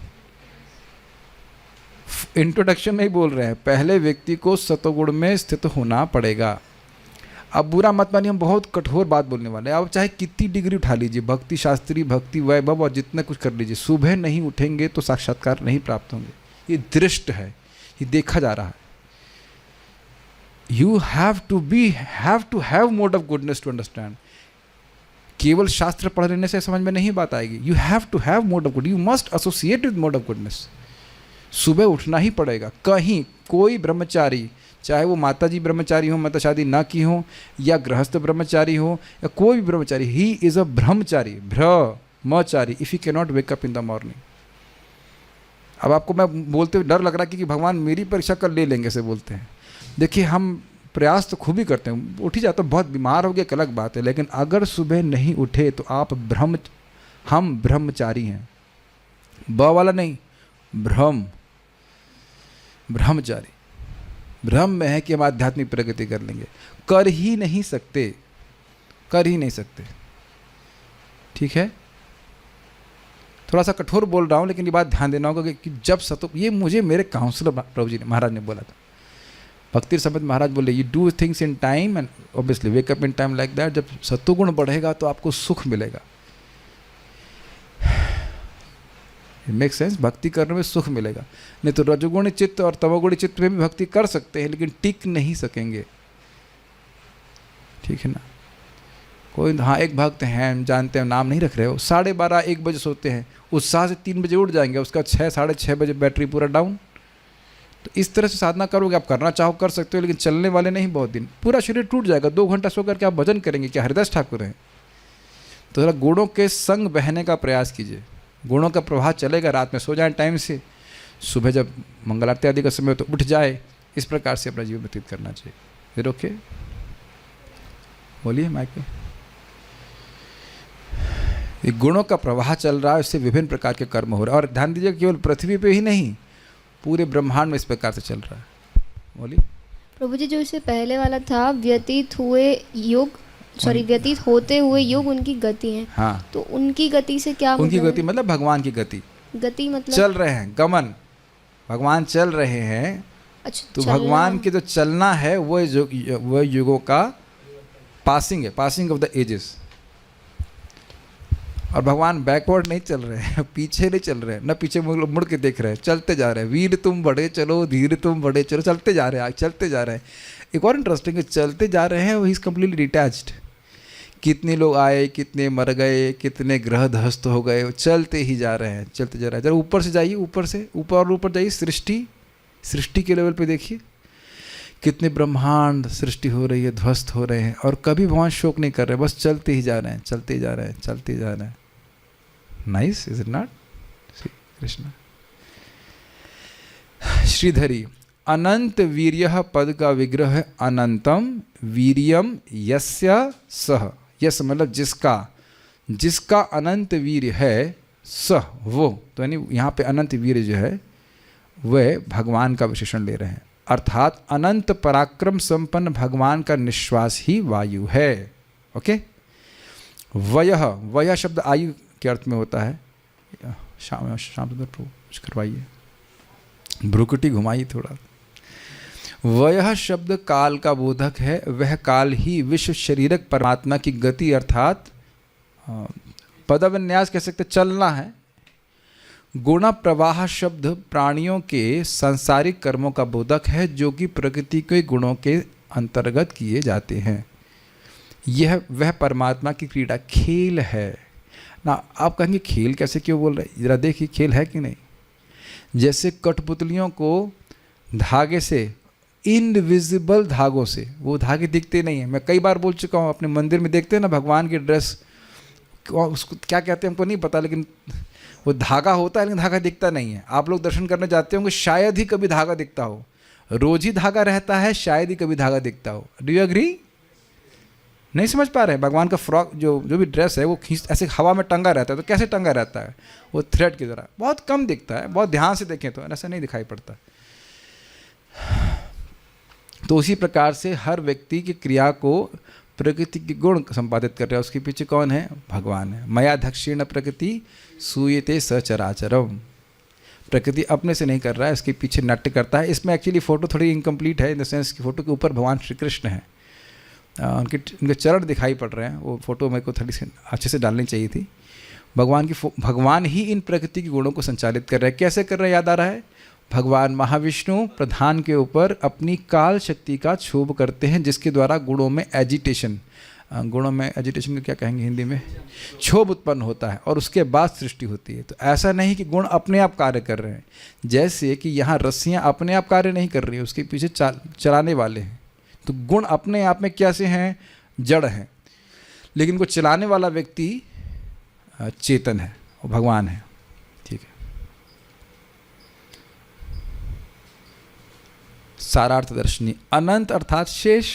इंट्रोडक्शन में ही बोल रहे हैं, पहले व्यक्ति को सतोगुण में स्थित होना पड़ेगा। अब बुरा मत मानिए, हम बहुत कठोर बात बोलने वाले हैं। आप चाहे कितनी डिग्री उठा लीजिए, भक्ति शास्त्री, भक्ति वैभव और जितना कुछ कर लीजिए, सुबह नहीं उठेंगे तो साक्षात्कार नहीं प्राप्त होंगे। ये दृष्ट है, ये देखा जा रहा है। You have to have mode of goodness to understand. केवल शास्त्र पढ़ लेने से समझ में नहीं बात आएगी। You have to have mode of good, you must associate with mode of goodness. सुबह उठना ही पड़ेगा। कहीं कोई ब्रह्मचारी, चाहे वो माता जी ब्रह्मचारी हो, मतलब शादी ना की हो, या गृहस्थ ब्रह्मचारी हो, या कोई भी ब्रह्मचारी, he is a Brahmachari, Brahmachari if you can not wake up in the morning. अब आपको मैं बोलते हुए डर लग रहा है कि भगवान मेरी परीक्षा कर ले लेंगे से बोलते हैं। देखिए हम प्रयास तो खूब ही करते हैं, उठ ही जाता, बहुत बीमार हो गया एक अलग बात है, लेकिन अगर सुबह नहीं उठे तो आप हम ब्रह्मचारी हैं। ब वाला नहीं, ब्रह्मचारी। भ्रम में है कि हम आध्यात्मिक प्रगति कर लेंगे, कर ही नहीं सकते। ठीक है, थोड़ा सा कठोर बोल रहा हूँ, लेकिन ये बात ध्यान देना होगा कि जब ये मुझे मेरे काउंसलर प्रभु जी ने, महाराज ने बोला था, भक्ति समित महाराज बोले, you do things in time and obviously wake up in time like that. जब सत्वगुण बढ़ेगा तो आपको सुख मिलेगा। It make sense? भक्ति करने में सुख मिलेगा। नहीं तो रजोगुणी चित्त और तमोगुणी चित्त में भी भक्ति कर सकते हैं, लेकिन टिक नहीं सकेंगे। ठीक है ना? कोई, हाँ एक भक्त हैं, हम जानते हैं, नाम नहीं रख रहे हो, 12:30-1 बजे सोते हैं, उत्साह से 3 बजे उठ जाएंगे, उसका 6-6:30 बजे बैटरी पूरा डाउन। तो इस तरह से साधना करोगे, आप करना चाहो कर सकते हो, लेकिन चलने वाले नहीं बहुत दिन, पूरा शरीर टूट जाएगा। 2 घंटा सो करके आप भजन करेंगे क्या? हरिदास ठाकुर हैं? तो जरा गुणों के संग बहने का प्रयास कीजिए। गुणों का प्रवाह चलेगा, रात में सो जाए टाइम से, सुबह जब मंगल आरती आदि का समय हो तो उठ जाए। इस प्रकार से अपना जीवन व्यतीत करना चाहिए। फिर ओके, बोलिए माइक पे। ये गुणों का प्रवाह चल रहा है, इससे विभिन्न प्रकार के कर्म हो रहे हैं। और ध्यान दीजिए, केवल पृथ्वी पे ही नहीं, पूरे ब्रह्मांड में इस प्रकार से चल रहा है। बोलिए प्रभु जी। जो इससे पहले वाला था, व्यतीत होते हुए युग उनकी गति है। हाँ, तो उनकी गति से क्या उनकी मतलब गति मतलब भगवान की गति मतलब चल रहे हैं, गमन, भगवान चल रहे हैं। अच्छा, तो भगवान के जो चलना है वो युगों का पासिंग है, पासिंग ऑफ द एजेस। और भगवान बैकवर्ड नहीं चल रहे हैं, पीछे नहीं चल रहे हैं, न पीछे मुड़ के देख रहे हैं, चलते जा रहे हैं। वीर तुम बढ़े चलो, धीर तुम बढ़े चलो, चलते जा रहे हैं, चलते जा रहे हैं। एक और इंटरेस्टिंग है, चलते जा रहे हैं, वो ही इज कम्प्लीटली डिटैच्ड। कितने लोग आए, कितने मर गए, कितने ग्रह ध्वस्त हो गए, चलते ही जा रहे हैं, चलते जा रहे हैं। जरा ऊपर से जाइए, ऊपर से ऊपर और ऊपर जाइए, सृष्टि के लेवल पे देखिए कितने ब्रह्मांड सृष्टि हो रही है, ध्वस्त हो रहे हैं, और कभी भगवान शोक नहीं कर रहे, बस चलते ही जा रहे हैं, चलते ही जा रहे हैं, चलते ही जा रहे हैं। Nice, is it not? Shri Krishna. श्रीधरी, अनंत वीर्य पद का विग्रह है अनंतम वीर्यम यस्य सह। यस मतलब जिसका अनंत वीर्य है, सह वो, तो यानी यहाँ पे अनंत वीर्य जो है वह भगवान का विशेषण ले रहे हैं, अर्थात अनंत पराक्रम संपन्न भगवान का निश्वास ही वायु है। ओके, वयः शब्द आयु के अर्थ में होता है। शाम सुंदर प्रभु कुछ करवाइए, भ्रुकुटी घुमाइए थोड़ा। वयः शब्द काल का बोधक है, वह काल ही विश्व शरीरक परमात्मा की गति अर्थात पदविन्यास कह सकते चलना है। गुण प्रवाह शब्द प्राणियों के सांसारिक कर्मों का बोधक है, जो कि प्रकृति के गुणों के अंतर्गत किए जाते हैं। यह वह परमात्मा की क्रीड़ा खेल है ना। आप कहेंगे खेल कैसे, क्यों बोल रहे, जरा देखिए खेल है कि नहीं। जैसे कठपुतलियों को धागे से, इनविजिबल धागों से, वो धागे दिखते नहीं हैं। मैं कई बार बोल चुका हूँ, अपने मंदिर में देखते हैं ना भगवान की ड्रेस, उसको क्या कहते हैं हमको नहीं पता, लेकिन वो धागा होता है लेकिन धागा दिखता नहीं है। आप लोग दर्शन करने जाते होंगे, शायद ही कभी धागा दिखता हो, रोज ही धागा रहता है, शायद ही कभी धागा दिखता हो। Do you agree? नहीं समझ पा रहे हैं? भगवान का फ्रॉक जो भी ड्रेस है वो खींच ऐसे हवा में टंगा रहता है, तो कैसे टंगा रहता है? वो थ्रेड की तरह, बहुत कम दिखता है, बहुत ध्यान से देखें तो ऐसा नहीं दिखाई पड़ता। तो उसी प्रकार से हर व्यक्ति की क्रिया को प्रकृति के गुण संपादित कर रहा है, उसके पीछे कौन है? भगवान है। मया दक्षिण प्रकृति सूयते सचराचरम। प्रकृति अपने से नहीं कर रहा है, इसके पीछे नाट्य करता है। इसमें एक्चुअली फ़ोटो थोड़ी इनकम्प्लीट है, इन द सेंस की फ़ोटो के ऊपर भगवान श्री कृष्ण है, उनके चरण दिखाई पड़ रहे हैं। वो फ़ोटो मेरे को थोड़ी सी अच्छे से डालनी चाहिए थी। भगवान ही इन प्रकृति के गुणों को संचालित कर रहे हैं। कैसे कर रहे हैं? याद आ रहा है? भगवान महाविष्णु प्रधान के ऊपर अपनी काल शक्ति का क्षोभ करते हैं, जिसके द्वारा गुणों में एजिटेशन को क्या कहेंगे हिंदी में? क्षोभ उत्पन्न होता है, और उसके बाद सृष्टि होती है। तो ऐसा नहीं कि गुण अपने आप कार्य कर रहे हैं, जैसे कि यहाँ रस्सियाँ अपने आप कार्य नहीं कर रही है, उसके पीछे चलाने वाले हैं। तो गुण अपने आप में कैसे हैं? जड़ हैं, लेकिन को चलाने वाला व्यक्ति चेतन है, वो भगवान है। ठीक है, सारार्थ दर्शनी। अनंत अर्थात शेष,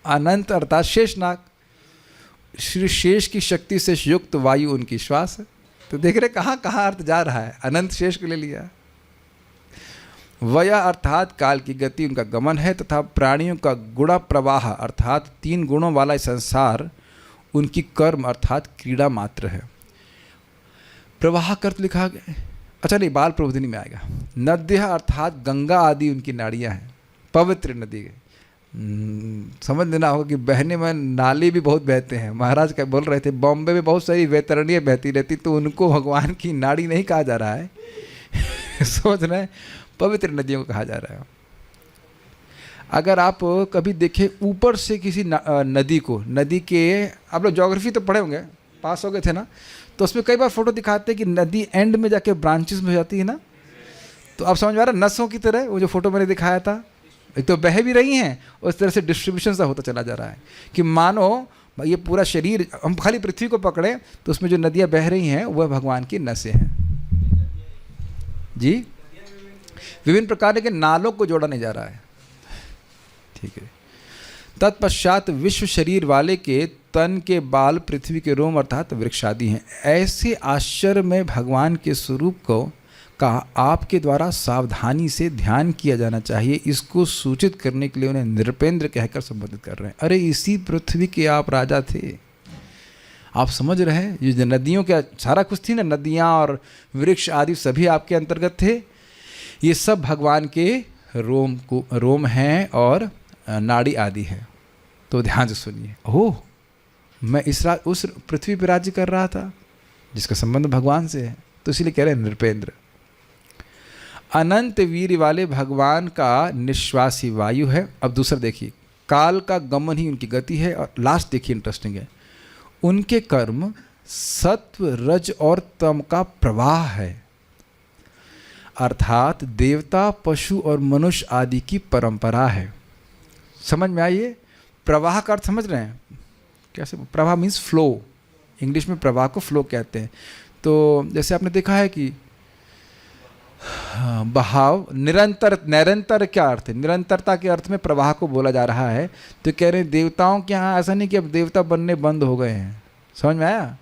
अनंत अर्थात शेषनाग। श्री शेष की शक्ति से युक्त वायु उनकी श्वास है। तो देख रहे कहाँ कहाँ अर्थ जा रहा है, अनंत शेष को ले लिया। वया अर्थात काल की गति उनका गमन है, तथा प्राणियों का गुण प्रवाह अर्थात 3 गुणों वाला संसार उनकी कर्म अर्थात क्रीड़ा मात्र है। प्रवाह कर्त लिखा गया, अच्छा नहीं, बाल प्रबोधिनी में आएगा। नद्य अर्थात गंगा आदि उनकी नाड़ियाँ हैं, पवित्र नदी। समझ लेना होगा कि बहने में नाली भी बहुत बहते हैं। महाराज क्या बोल रहे थे, बॉम्बे में बहुत सारी वैतरणियाँ बहती रहती, तो उनको भगवान की नाड़ी नहीं कहा जा रहा है सोच रहे हैं, पवित्र नदियों को कहा जा रहा है। अगर आप कभी देखें ऊपर से किसी नदी को, नदी के, आप लोग ज्योग्राफी तो पढ़े होंगे, पास हो गए थे ना, तो उसमें कई बार फोटो दिखाते हैं कि नदी एंड में जाके ब्रांचेस में जाती है ना, तो आप समझ में आ रहा है, नसों की तरह। वो जो फोटो मैंने दिखाया था, एक तो बह भी रही हैं, उस तरह से डिस्ट्रीब्यूशन सा होता चला जा रहा है कि मानो ये पूरा शरीर, हम खाली पृथ्वी को पकड़े तो उसमें जो नदियाँ बह रही हैं वह भगवान की नसें हैं जी। विभिन्न प्रकार के नालों को जोड़ा नहीं जा रहा है। ठीक है। तत्पश्चात विश्व शरीर वाले के तन के बाल पृथ्वी के रोम अर्थात वृक्षादि हैं। ऐसे आश्चर्य में भगवान के स्वरूप को का आपके द्वारा सावधानी से ध्यान किया जाना चाहिए। इसको सूचित करने के लिए उन्हें नृपेंद्र कहकर संबोधित कर रहे हैं। अरे इसी पृथ्वी के आप राजा थे। आप समझ रहे हैं, ये जो नदियों का सारा कुछ थी ना, नदियाँ और वृक्ष आदि सभी आपके अंतर्गत थे। ये सब भगवान के रोम हैं और नाड़ी आदि है। तो ध्यान से सुनिए। ओह, मैं उस पृथ्वी पर राज्य कर रहा था जिसका संबंध भगवान से है, तो इसीलिए कह रहे हैं नृपेंद्र। अनंत वीर वाले भगवान का निश्वासी वायु है। अब दूसरा देखिए, काल का गमन ही उनकी गति है। और लास्ट देखिए इंटरेस्टिंग है, उनके कर्म सत्व रज और तम का प्रवाह है, अर्थात देवता पशु और मनुष्य आदि की परंपरा है। समझ में आई? ये प्रवाह का अर्थ समझ रहे हैं कैसे? प्रवाह मीन्स फ्लो, इंग्लिश में प्रवाह को फ्लो कहते हैं। तो जैसे आपने देखा है कि बहाव निरंतर, निरंतर क्या अर्थ है? निरंतरता के अर्थ में प्रवाह को बोला जा रहा है। तो कह रहे हैं देवताओं के यहाँ ऐसा नहीं कि अब देवता बनने बंद हो गए हैं। समझ में आया?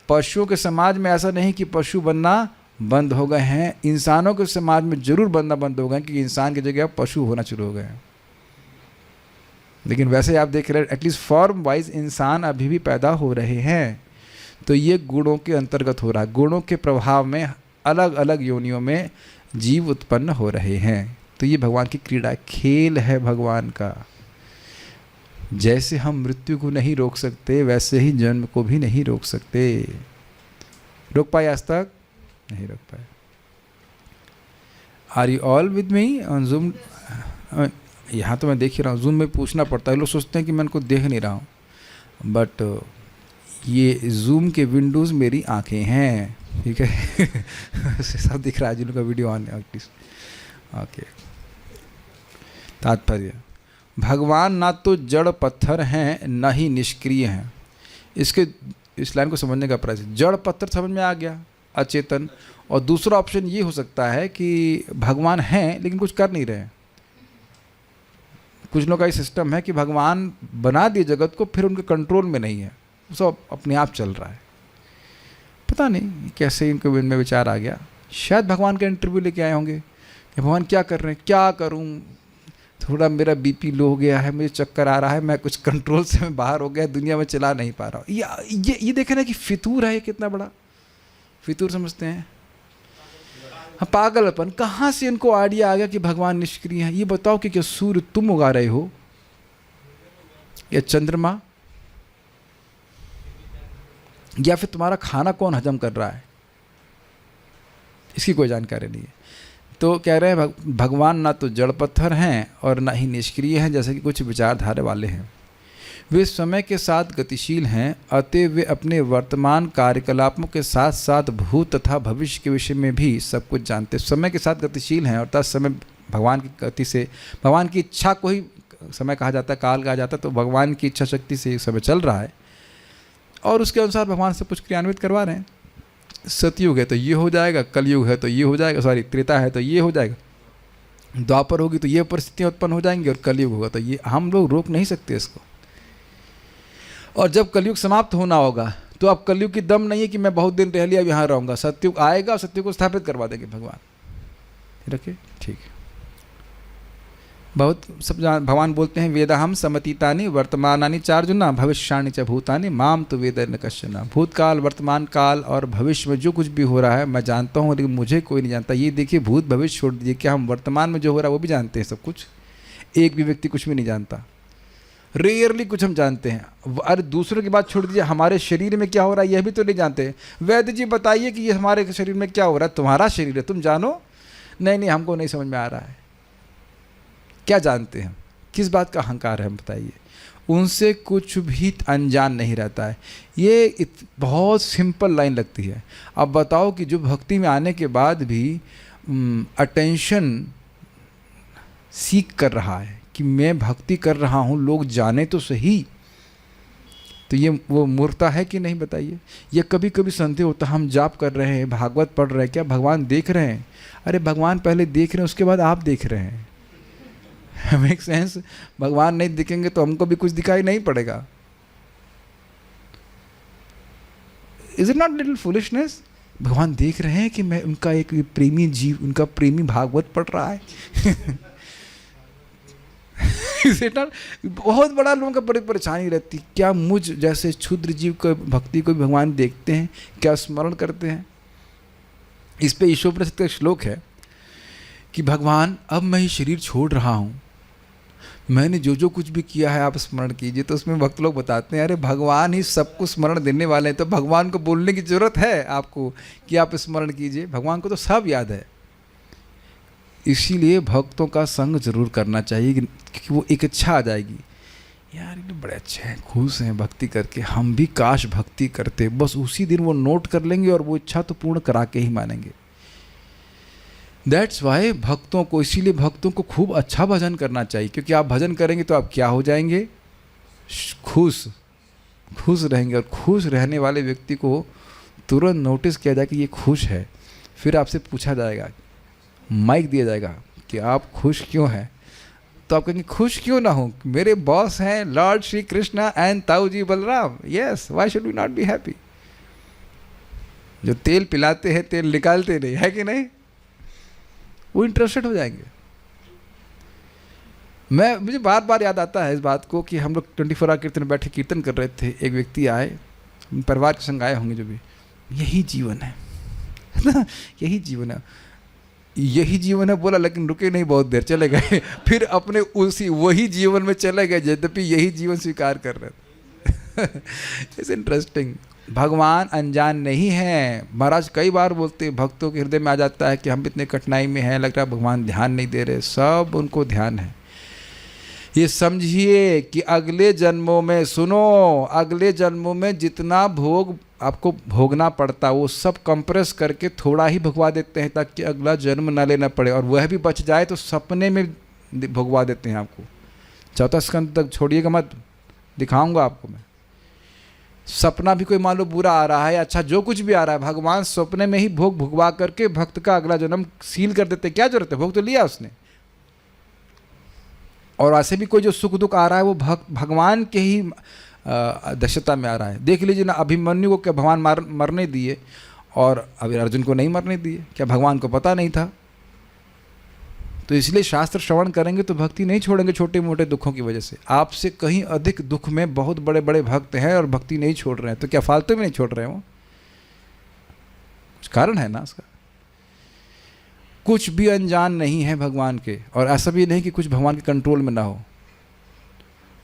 पशुओं के समाज में ऐसा नहीं कि पशु बनना बंद हो गए हैं, इंसानों के समाज में जरूर बनना बंद हो गए हैं, क्योंकि इंसान की जगह पशु होना शुरू हो गए हैं। लेकिन वैसे आप देख रहे हैं एटलीस्ट फॉर्म वाइज इंसान अभी भी पैदा हो रहे हैं। तो ये गुणों के अंतर्गत हो रहा है, गुणों के प्रभाव में अलग अलग योनियों में जीव उत्पन्न हो रहे हैं। तो ये भगवान की क्रीड़ा, खेल है भगवान का। जैसे हम मृत्यु को नहीं रोक सकते, वैसे ही जन्म को भी नहीं रोक सकते। रोक पाए आज तक? नहीं रोक पाए। Are you all with me on Zoom? यहाँ तो मैं देख ही रहा हूँ, जूम में पूछना पड़ता है, लोग सोचते हैं कि मैं उनको देख नहीं रहा हूँ, बट ये जूम के विंडोज़ मेरी आंखें हैं, ठीक है। सब दिख रहा है जिनका वीडियो ऑन है एटलीस्ट। ओके, तात्पर्य, भगवान ना तो जड़ पत्थर हैं न ही निष्क्रिय हैं। इसके इस लाइन को समझने का प्रयास, जड़ पत्थर समझ में आ गया, अचेतन। और दूसरा ऑप्शन ये हो सकता है कि भगवान हैं लेकिन कुछ कर नहीं रहे हैं। कुछ लोगों का ये सिस्टम है कि भगवान बना दिए जगत को, फिर उनके कंट्रोल में नहीं है, सब अपने आप चल रहा है। पता नहीं कैसे इनको इनमें विचार आ गया। शायद भगवान का इंटरव्यू लेके आए होंगे कि भगवान क्या कर रहे हैं, क्या करूं, थोड़ा मेरा बीपी लो हो गया है, मुझे चक्कर आ रहा है, मैं कुछ कंट्रोल से मैं बाहर हो गया, दुनिया में चला नहीं पा रहा हूँ। ये देखे ना कि फितूर है, ये कितना बड़ा फितूर समझते हैं। हाँ, पागलपन। कहाँ से इनको आइडिया आ गया कि भगवान निष्क्रिय है? ये बताओ कि क्या सूर्य तुम उगा रहे हो या चंद्रमा, या फिर तुम्हारा खाना कौन हजम कर रहा है? इसकी कोई जानकारी नहीं है। तो कह रहे हैं भगवान ना तो जड़ पत्थर हैं और ना ही निष्क्रिय हैं, जैसे कि कुछ विचारधारा वाले हैं। वे समय के साथ गतिशील हैं, अतः वे अपने वर्तमान कार्यकलापों के साथ साथ भूत तथा भविष्य के विषय में भी सब कुछ जानते हैं। समय के साथ गतिशील हैं, अर्थात समय भगवान की गति से, भगवान की इच्छा को ही समय कहा जाता है, काल कहा जाता है। तो भगवान की इच्छा शक्ति से समय चल रहा है और उसके अनुसार भगवान से कुछ क्रियान्वित करवा रहे हैं। सतयुग है तो ये हो जाएगा, कलयुग है तो ये हो जाएगा, सॉरी त्रेता है तो ये हो जाएगा, द्वापर होगी तो ये परिस्थितियाँ उत्पन्न हो जाएंगी, और कलयुग होगा तो ये। हम लोग रोक नहीं सकते इसको। और जब कलयुग समाप्त होना होगा तो अब कलयुग की दम नहीं है कि मैं बहुत दिन रह लिया अब यहाँ रहूँगा। सतयुग आएगा और सतयुग को स्थापित करवा देंगे भगवान। रखिए, ठीक है। बहुत सब भगवान बोलते हैं, वेदाहम समतीतानि वर्तमानानि चार्जुना भविष्याणि च भूतानि माम तो वेद न कश्चन। भूतकाल, वर्तमान काल और भविष्य में जो कुछ भी हो रहा है मैं जानता हूँ, लेकिन मुझे कोई नहीं जानता। ये देखिए, भूत भविष्य छोड़ दीजिए, क्या हम वर्तमान में जो हो रहा है वो भी जानते हैं सब कुछ? एक भी व्यक्ति कुछ भी नहीं जानता, रेयरली कुछ हम जानते हैं। अरे दूसरों की बात छोड़ दीजिए, हमारे शरीर में क्या हो रहा है यह भी तो नहीं जानते। वैद्य जी बताइए कि ये हमारे शरीर में क्या हो रहा है, तुम्हारा शरीर है तुम जानो। नहीं, हमको नहीं समझ में आ रहा है। क्या जानते हैं? किस बात का अहंकार है, हम बताइए। उनसे कुछ भी अनजान नहीं रहता है। ये बहुत सिंपल लाइन लगती है। अब बताओ कि जो भक्ति में आने के बाद भी अटेंशन सीख कर रहा है कि मैं भक्ति कर रहा हूँ, लोग जाने तो सही, तो ये वो मूर्खता है कि नहीं बताइए? ये कभी कभी संदेह होता, हम जाप कर रहे हैं, भागवत पढ़ रहे हैं, क्या भगवान देख रहे हैं? अरे भगवान पहले देख रहे हैं, उसके बाद आप देख रहे हैं। Make sense? भगवान नहीं दिखेंगे तो हमको भी कुछ दिखाई नहीं पड़ेगा। Is it not little foolishness? भगवान देख रहे हैं कि मैं उनका एक प्रेमी जीव, उनका प्रेमी भागवत पढ़ रहा है। Is it not? बहुत बड़ा लोगों का बड़ी परेशानी रहती, क्या मुझ जैसे क्षुद्र जीव को, भक्ति को भगवान देखते हैं, क्या स्मरण करते हैं? इस पे ईशोपनिषद का श्लोक है कि भगवान अब मैं ये शरीर छोड़ रहा हूँ, मैंने जो जो कुछ भी किया है आप स्मरण कीजिए। तो उसमें भक्त लोग बताते हैं, अरे भगवान ही सबको स्मरण देने वाले हैं, तो भगवान को बोलने की ज़रूरत है आपको कि आप स्मरण कीजिए? भगवान को तो सब याद है। इसीलिए भक्तों का संग जरूर करना चाहिए क्योंकि वो एक इच्छा आ जाएगी, यार ये बड़े अच्छे हैं, खुश हैं भक्ति करके, हम भी काश भक्ति करते। बस उसी दिन वो नोट कर लेंगे और वो इच्छा तो पूर्ण करा के ही मानेंगे। दैट्स वाई भक्तों को, इसीलिए भक्तों को खूब अच्छा भजन करना चाहिए, क्योंकि आप भजन करेंगे तो आप क्या हो जाएंगे, खुश रहेंगे। और खुश रहने वाले व्यक्ति को तुरंत नोटिस किया जाए कि ये खुश है। फिर आपसे पूछा जाएगा, माइक दिया जाएगा कि आप खुश क्यों हैं, तो आप कहेंगे खुश क्यों ना हो, मेरे बॉस हैं लॉर्ड श्री कृष्णा एंड ताऊ जी Balram, yes why should we not be happy. जो तेल पिलाते हैं तेल निकालते नहीं, है कि नहीं, वो इंटरेस्टेड हो जाएंगे। मुझे बार बार याद आता है इस बात को कि हम लोग 24 आवर कीर्तन में बैठे कीर्तन कर रहे थे, एक व्यक्ति आए, परिवार के संग आए होंगे जो भी, यही जीवन है यही जीवन है, यही जीवन है बोला, लेकिन रुके नहीं, बहुत देर चले गए फिर अपने उसी वही जीवन में चले गए, यद्यपि यही जीवन स्वीकार कर रहे थे इट्स इंटरेस्टिंग। भगवान अनजान नहीं है। महाराज कई बार बोलते हैं, भक्तों के हृदय में आ जाता है कि हम इतने कठिनाई में हैं, लग रहा है भगवान ध्यान नहीं दे रहे, सब उनको ध्यान है। ये समझिए कि अगले जन्मों में, सुनो, अगले जन्मों में जितना भोग आपको भोगना पड़ता वो सब कंप्रेस करके थोड़ा ही भगवा देते हैं ताकि अगला जन्म ना लेना पड़े, और वह भी बच जाए तो सपने में भगवा देते हैं आपको। 4 स्कंद तक छोड़िएगा मत, दिखाऊंगा आपको मैं। सपना भी कोई मान लो बुरा आ रहा है, अच्छा जो कुछ भी आ रहा है, भगवान सपने में ही भोग भुगवा करके भक्त का अगला जन्म सील कर देते। क्या जरूरत है, भोग तो लिया उसने। और ऐसे भी कोई जो सुख दुख आ रहा है वो भगवान के ही दक्षता में आ रहा है। देख लीजिए ना, अभिमन्यु को क्या भगवान मरने दिए और अभी अर्जुन को नहीं मरने दिए, क्या भगवान को पता नहीं था? तो इसलिए शास्त्र श्रवण करेंगे तो भक्ति नहीं छोड़ेंगे छोटे मोटे दुखों की वजह से। आपसे कहीं अधिक दुख में बहुत बड़े बड़े भक्त हैं और भक्ति नहीं छोड़ रहे हैं, तो क्या फालतू में नहीं छोड़ रहे हो? कुछ कारण है ना उसका। कुछ भी अनजान नहीं है भगवान के, और ऐसा भी नहीं कि कुछ भगवान के कंट्रोल में ना हो।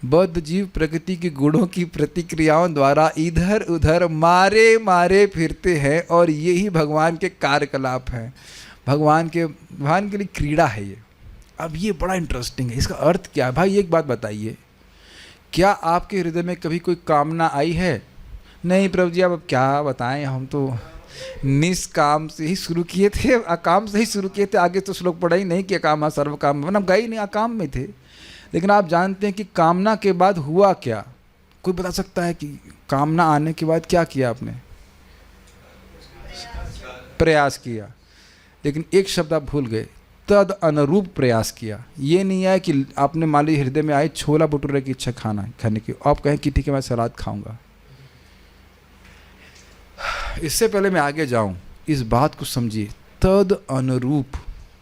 बद्ध जीव प्रकृति के गुणों की प्रतिक्रियाओं द्वारा इधर उधर मारे मारे फिरते हैं, और यही भगवान के कार्यकलाप हैं। भगवान के लिए क्रीड़ा है ये। अब ये बड़ा इंटरेस्टिंग है, इसका अर्थ क्या है भाई? एक बात बताइए, क्या आपके हृदय में कभी कोई कामना आई है? नहीं प्रभु जी, अब क्या बताएं, हम तो निष्काम से ही शुरू किए थे, अकाम से ही शुरू किए थे। आगे तो श्लोक पढ़ा ही नहीं कि अकाम सर्व काम, मतलब गए नहीं, अकाम में थे। लेकिन आप जानते हैं कि कामना के बाद हुआ क्या? कोई बता सकता है कि कामना आने के बाद क्या किया आपने? प्रयास किया। लेकिन एक शब्द आप भूल गए, तद अनुरूप प्रयास किया। ये नहीं है कि आपने मान लीजिए हृदय में आए छोला भटूरे की इच्छा खाने की, आप कहें कि ठीक है मैं सलाद खाऊंगा। इससे पहले मैं आगे जाऊं, इस बात को समझिए, तद अनुरूप,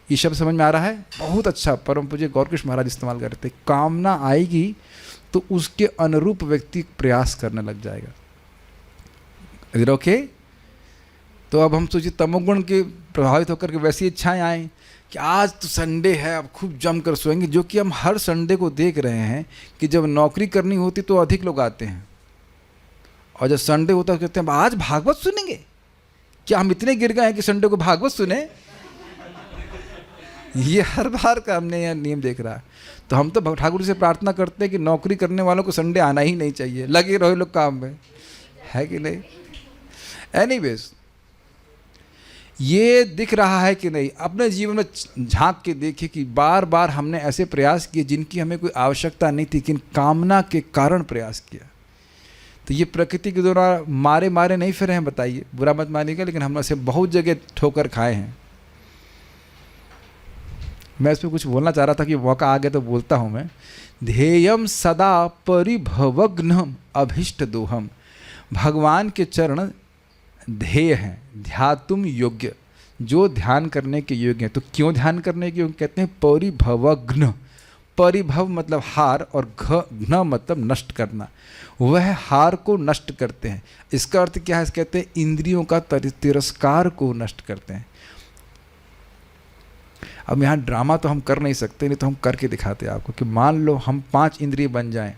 ये शब्द समझ में आ रहा है? बहुत अच्छा, परम पूज्य गौरकृष्ण महाराज इस्तेमाल करते हैं। कामना आएगी तो उसके अनुरूप व्यक्ति प्रयास करने लग जाएगा। इधर ओके? तो अब हम सोचिए तमोगुण के प्रभावित होकर के वैसी इच्छाएं आएँ कि आज तो संडे है, अब खूब जम कर सोएंगे, जो कि हम हर संडे को देख रहे हैं कि जब नौकरी करनी होती तो अधिक लोग आते हैं, और जब संडे होता है कहते हैं आज भागवत सुनेंगे। क्या हम इतने गिर गए हैं कि संडे को भागवत सुने? ये हर बार का हमने यह नियम देख रहा है। तो हम तो ठाकुर से प्रार्थना करते हैं कि नौकरी करने वालों को संडे आना ही नहीं चाहिए, लगे रहो लोग काम में, है कि नहीं? एनीवेज, ये दिख रहा है कि नहीं? अपने जीवन में झांक के देखिए कि बार बार हमने ऐसे प्रयास किए जिनकी हमें कोई आवश्यकता नहीं थी, लेकिन कामना के कारण प्रयास किया। तो ये प्रकृति के द्वारा मारे मारे नहीं फिरे हैं, बताइए, बुरा मत मानिएगा, लेकिन हम ऐसे बहुत जगह ठोकर खाए हैं। मैं इस पर कुछ बोलना चाह रहा था कि मौका आ गया तो बोलता हूँ मैं। ध्येयम सदा परिभवग्नम अभिष्ट दोहम। भगवान के चरण ध्येय हैं, ध्यातुम योग्य, जो ध्यान करने के योग्य हैं। तो क्यों ध्यान करने के योग्य? कहते हैं परिभवग्न। परिभव मतलब हार, और घ्न मतलब नष्ट करना। वह हार को नष्ट करते हैं। इसका अर्थ क्या है? कहते हैं इंद्रियों का तिरस्कार को नष्ट करते हैं। अब यहाँ ड्रामा तो हम कर नहीं सकते, नहीं तो हम करके दिखाते हैं आपको कि मान लो हम 5 इंद्रिय बन जाएं।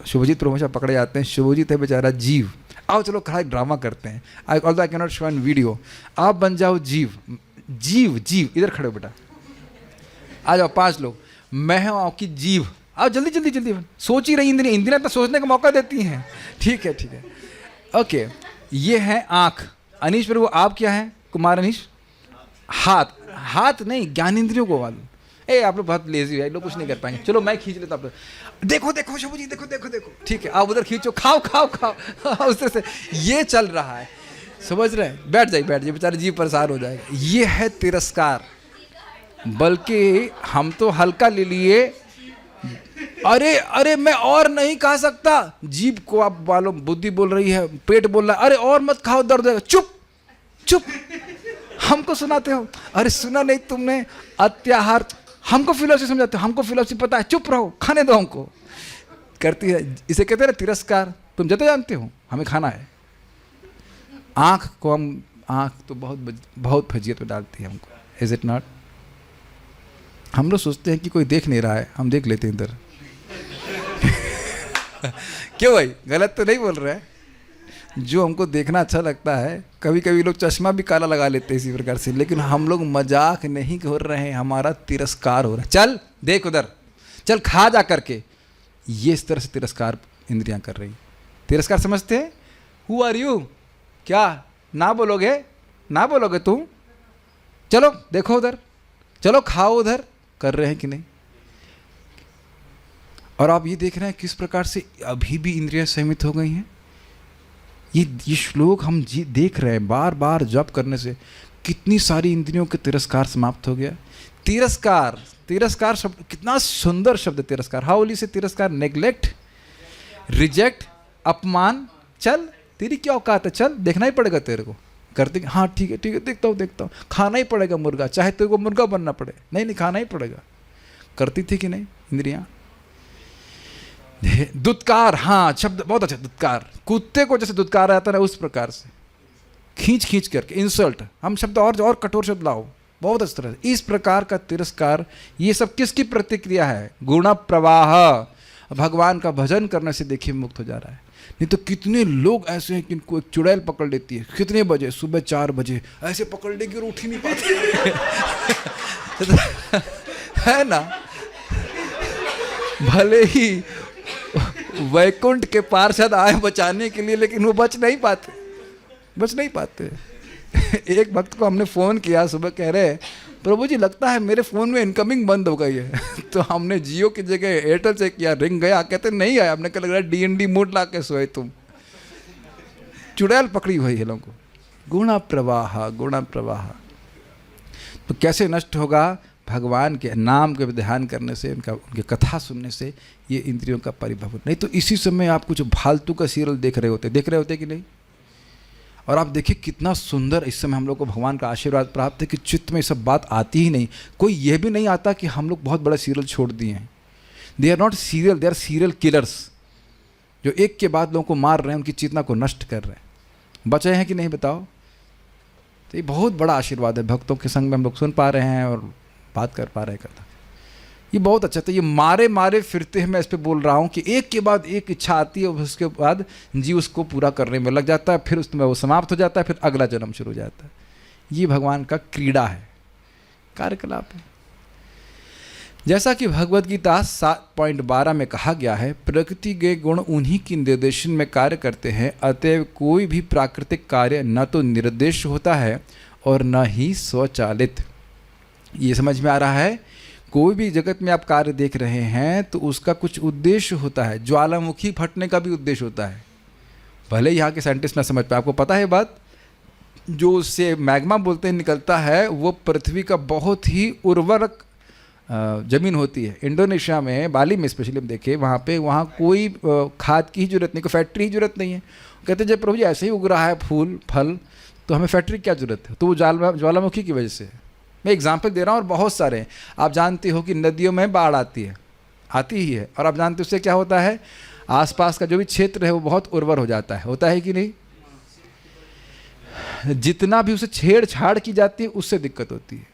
शुभजीत हमेशा पकड़े जाते हैं, शुभजीत है बेचारा जीव। आओ चलो खड़ा ड्रामा करते हैं, I cannot show N video. आप बन जाओ जीव। जीव जीव इधर खड़े हो बेटा, आ जाओ 5 लोग। मैं हूँ आपकी जीभ। आओ जल्दी जल्दी जल्दी, सोच ही रही इंद्रियाँ, इंद्रियाँ तो सोचने का मौका देती हैं। ठीक है ठीक है, ओके। ये है आँख। अनीश प्रभु आप क्या हैं? कुमार अनीश। हाथ, हाथ नहीं, ज्ञानेंद्रियों को वाले। आप लोग बहुत लेजी है, लोग कुछ नहीं कर पाएंगे। चलो मैं खींच लेता हूँ। देखो देखो शंभू जी, देखो देखो देखो, ठीक है, आप उधर खींचो, खाओ खाओ खाओ। उस तरह से ये चल रहा है, समझ रहे हैं? बैठ जाइए बेचारे, जीव परेशान हो जाएगा। ये है तिरस्कार। बल्कि हम तो हल्का ले लिए, अरे अरे मैं और नहीं खा सकता। जीभ को आप मालूम बुद्धि बोल रही है, पेट बोल रहा है अरे और मत खाओ, दर्द है। चुप चुप, हमको सुनाते हो। अरे सुना नहीं तुमने? अत्याहार। हमको फिलोसफी समझाते हो, हमको फिलोसफी पता है, चुप रहो, खाने दो हमको। करती है, इसे कहते हैं तिरस्कार। तुम जते जानते हो हमें खाना है। आँख को हम, आँख तो बहुत फजीयत में डालती है हमको, इज इट नॉट? हम लोग सोचते हैं कि कोई देख नहीं रहा है, हम देख लेते हैं इधर। क्यों भाई, गलत तो नहीं बोल रहे हैं? जो हमको देखना अच्छा लगता है, कभी कभी लोग चश्मा भी काला लगा लेते हैं इसी प्रकार से, लेकिन हम लोग मजाक नहीं कर रहे हैं, हमारा तिरस्कार हो रहा है। चल देख उधर, चल खा जा करके। ये इस तरह से तिरस्कार इंद्रियां कर रही। तिरस्कार समझते हैं? Who are you? क्या ना बोलोगे? ना बोलोगे तुम? चलो देखो उधर, चलो खाओ उधर। कर रहे हैं कि नहीं? और आप ये देख रहे हैं किस प्रकार से अभी भी इंद्रियां संयमित हो गई हैं। ये श्लोक हम देख रहे हैं, बार बार जप करने से कितनी सारी इंद्रियों के तिरस्कार समाप्त हो गया। तिरस्कार, तिरस्कार शब्द कितना सुंदर शब्द है। तिरस्कार, हाउली से तिरस्कार, नेग्लेक्ट, रिजेक्ट, अपमान। चल तेरी क्या औकात है, चल देखना ही पड़ेगा तेरे को। करते हाँ ठीक है देखता हूँ, खाना ही पड़ेगा मुर्गा, चाहे तेरे को मुर्गा बनना पड़े। नहीं खाना ही पड़ेगा। करती थी कि नहीं इंद्रियां? दुत्कार, हाँ शब्द बहुत अच्छा। दुत्कार, कुत्ते को जैसे दुत्कार आता है ना, उस प्रकार से खींच खींच करके। इंसल्ट, हम शब्द और कठोर शब्द लाओ, बहुत अच्छी तरह से। इस प्रकार का तिरस्कार, ये सब किसकी प्रतिक्रिया है? गुण प्रवाह। भगवान का भजन करने से देखिए मुक्त हो जा रहा है। नहीं तो कितने लोग ऐसे हैं कि इनको एक चुड़ैल पकड़ लेती है। कितने बजे? सुबह 4 बजे ऐसे पकड़ लेगी और उठ ही नहीं पाते। है ना? भले ही वैकुंठ के पार्षद आए बचाने के लिए, लेकिन वो बच नहीं पाते। एक भक्त को हमने फ़ोन किया सुबह, कह रहे प्रभु जी लगता है मेरे फ़ोन में इनकमिंग बंद हो गई है। तो हमने जियो की जगह एयरटेल से किया, रिंग गया, कहते नहीं आया। हमने कहा लग रहा है DND मूड ला के सोए तुम। चुड़ैल पकड़ी हुई है लोगों को। गुण प्रवाह, गुण प्रवाह। तो कैसे नष्ट होगा? भगवान के नाम के ध्यान करने से, उनकी कथा सुनने से ये इंद्रियों का परिभव। नहीं तो इसी समय आप कुछ फालतू का सीरियल देख रहे होते कि नहीं? और आप देखिए कितना सुंदर इस समय हम लोग को भगवान का आशीर्वाद प्राप्त है कि चित्त में ये सब बात आती ही नहीं। कोई ये भी नहीं आता कि हम लोग बहुत बड़ा सीरियल छोड़ दिए हैं। They are not serial, they are serial killers, जो एक के बाद लोगों को मार रहे हैं, उनकी चेतना को नष्ट कर रहे हैं। बचे हैं कि नहीं बताओ? तो ये बहुत बड़ा आशीर्वाद है। भक्तों के संग में हम लोग सुन पा रहे हैं और बात कर पा रहे हैं कथा। ये बहुत अच्छा था। ये मारे मारे फिरते हैं, मैं इस पे बोल रहा हूँ कि एक के बाद एक इच्छा आती है, उसके बाद जीव उसको पूरा करने में लग जाता है, फिर उसमें वो समाप्त हो जाता है, फिर अगला जन्म शुरू हो जाता है। ये भगवान का क्रीड़ा है, कार्यकलाप है। जैसा कि भगवद गीता 7.12 में कहा गया है, प्रकृति के गुण उन्हीं की निर्देशन में कार्य करते हैं, अतएव कोई भी प्राकृतिक कार्य न तो निर्देश होता है और न ही स्वचालित। ये समझ में आ रहा है? कोई भी जगत में आप कार्य देख रहे हैं तो उसका कुछ उद्देश्य होता है। ज्वालामुखी फटने का भी उद्देश्य होता है, भले यहाँ के साइंटिस्ट ना समझ पाए। आपको पता है बात? जो उससे मैग्मा बोलते हैं निकलता है, वो पृथ्वी का बहुत ही उर्वरक ज़मीन होती है। इंडोनेशिया में, बाली में स्पेशली हम देखें, वहाँ कोई खाद की ही जरूरत नहीं, कोई फैक्ट्री की जरूरत नहीं है। कहते जब प्रभु जी ऐसे ही उग रहा है फूल फल, तो हमें फैक्ट्री की क्या जरूरत है? तो वो ज्वालामुखी की वजह से। मैं एग्जाम्पल दे रहा हूँ और बहुत सारे हैं। आप जानते हो कि नदियों में बाढ़ आती ही है, और आप जानते हो उससे क्या होता है? आसपास का जो भी क्षेत्र है वो बहुत उर्वर हो जाता है। होता है कि नहीं? जितना भी उसे छेड़छाड़ की जाती है उससे दिक्कत होती है।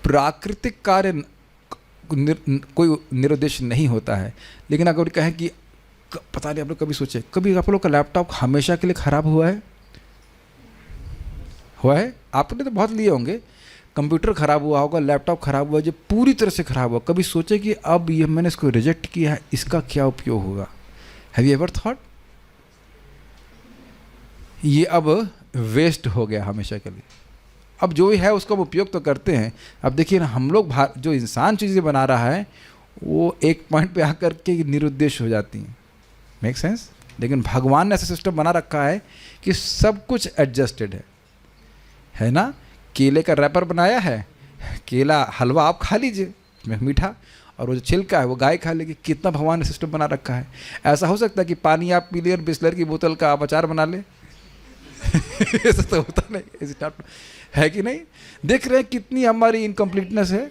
प्राकृतिक कार्य कोई निर्देश नहीं होता है। लेकिन अगर कहें कि पता नहीं, आप लोग कभी सोचे, कभी आप लोग का लैपटॉप हमेशा के लिए खराब हुआ है? हुआ है? आपने तो बहुत लिए होंगे। कंप्यूटर ख़राब हुआ होगा, लैपटॉप ख़राब हुआ, जो पूरी तरह से ख़राब हुआ, कभी सोचे कि अब ये मैंने इसको रिजेक्ट किया है, इसका क्या उपयोग होगा? Have you ever thought? ये अब वेस्ट हो गया हमेशा के लिए। अब जो भी है उसका हम उपयोग तो करते हैं। अब देखिए ना, हम लोग जो इंसान चीज़ें बना रहा है वो एक पॉइंट पे आकर के निरुद्देश्य हो जाती हैं। Make sense? लेकिन भगवान ने ऐसा सिस्टम बना रखा है कि सब कुछ एडजस्टेड है ना? केले का रैपर बनाया है, केला हलवा आप खा लीजिए मीठा, और वो जो छिलका है वो गाय खा लेगी। कितना भगवान ने सिस्टम बना रखा है। ऐसा हो सकता है कि पानी आप पी लिए और बिस्लर की बोतल का आप अचार बना ले? ऐसा तो होता नहीं है कि नहीं? देख रहे हैं कितनी हमारी इनकम्प्लीटनेस है।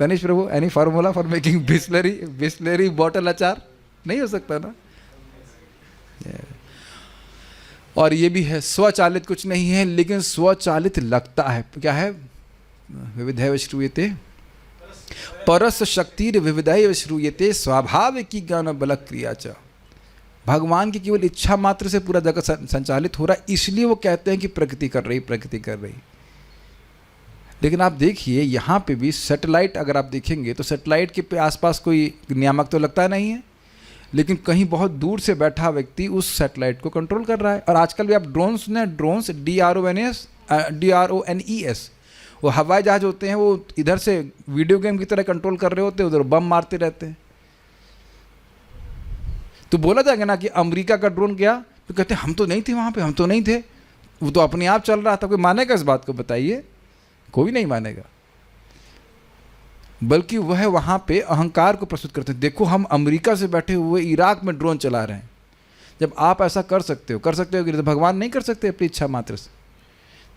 Tanish Prabhu, any formula for making Bisleri bottle achar? नहीं हो सकता ना। और ये भी है, स्वचालित कुछ नहीं है लेकिन स्वचालित लगता है। क्या है? विविधैव श्रूयते परस शक्तिर विविधैव श्रूयते स्वाभाविकी ज्ञान बल क्रिया च। भगवान की केवल इच्छा मात्र से पूरा जगत संचालित हो रहा है, इसलिए वो कहते हैं कि प्रकृति कर रही, प्रकृति कर रही। लेकिन आप देखिए यहाँ पे भी सैटेलाइट अगर आप देखेंगे तो सैटेलाइट के आसपास कोई नियामक तो लगता नहीं है, लेकिन कहीं बहुत दूर से बैठा व्यक्ति उस सैटेलाइट को कंट्रोल कर रहा है। और आजकल भी आप ड्रोन्स ने, ड्रोन्स DRONES, वो हवाई जहाज होते हैं, वो इधर से वीडियो गेम की तरह कंट्रोल कर रहे होते हैं, उधर बम मारते रहते हैं। तो बोला जाएगा ना कि अमेरिका का ड्रोन गया, तो कहते हैं हम तो नहीं थे वहाँ पे, हम तो नहीं थे, वो तो अपने आप चल रहा था। कोई मानेगा इस बात को? बताइए, कोई नहीं मानेगा। बल्कि वह वहाँ पे अहंकार को प्रस्तुत करते हैं। देखो, हम अमेरिका से बैठे हुए इराक में ड्रोन चला रहे हैं। जब आप ऐसा कर सकते हो तो भगवान नहीं कर सकते अपनी इच्छा मात्र से?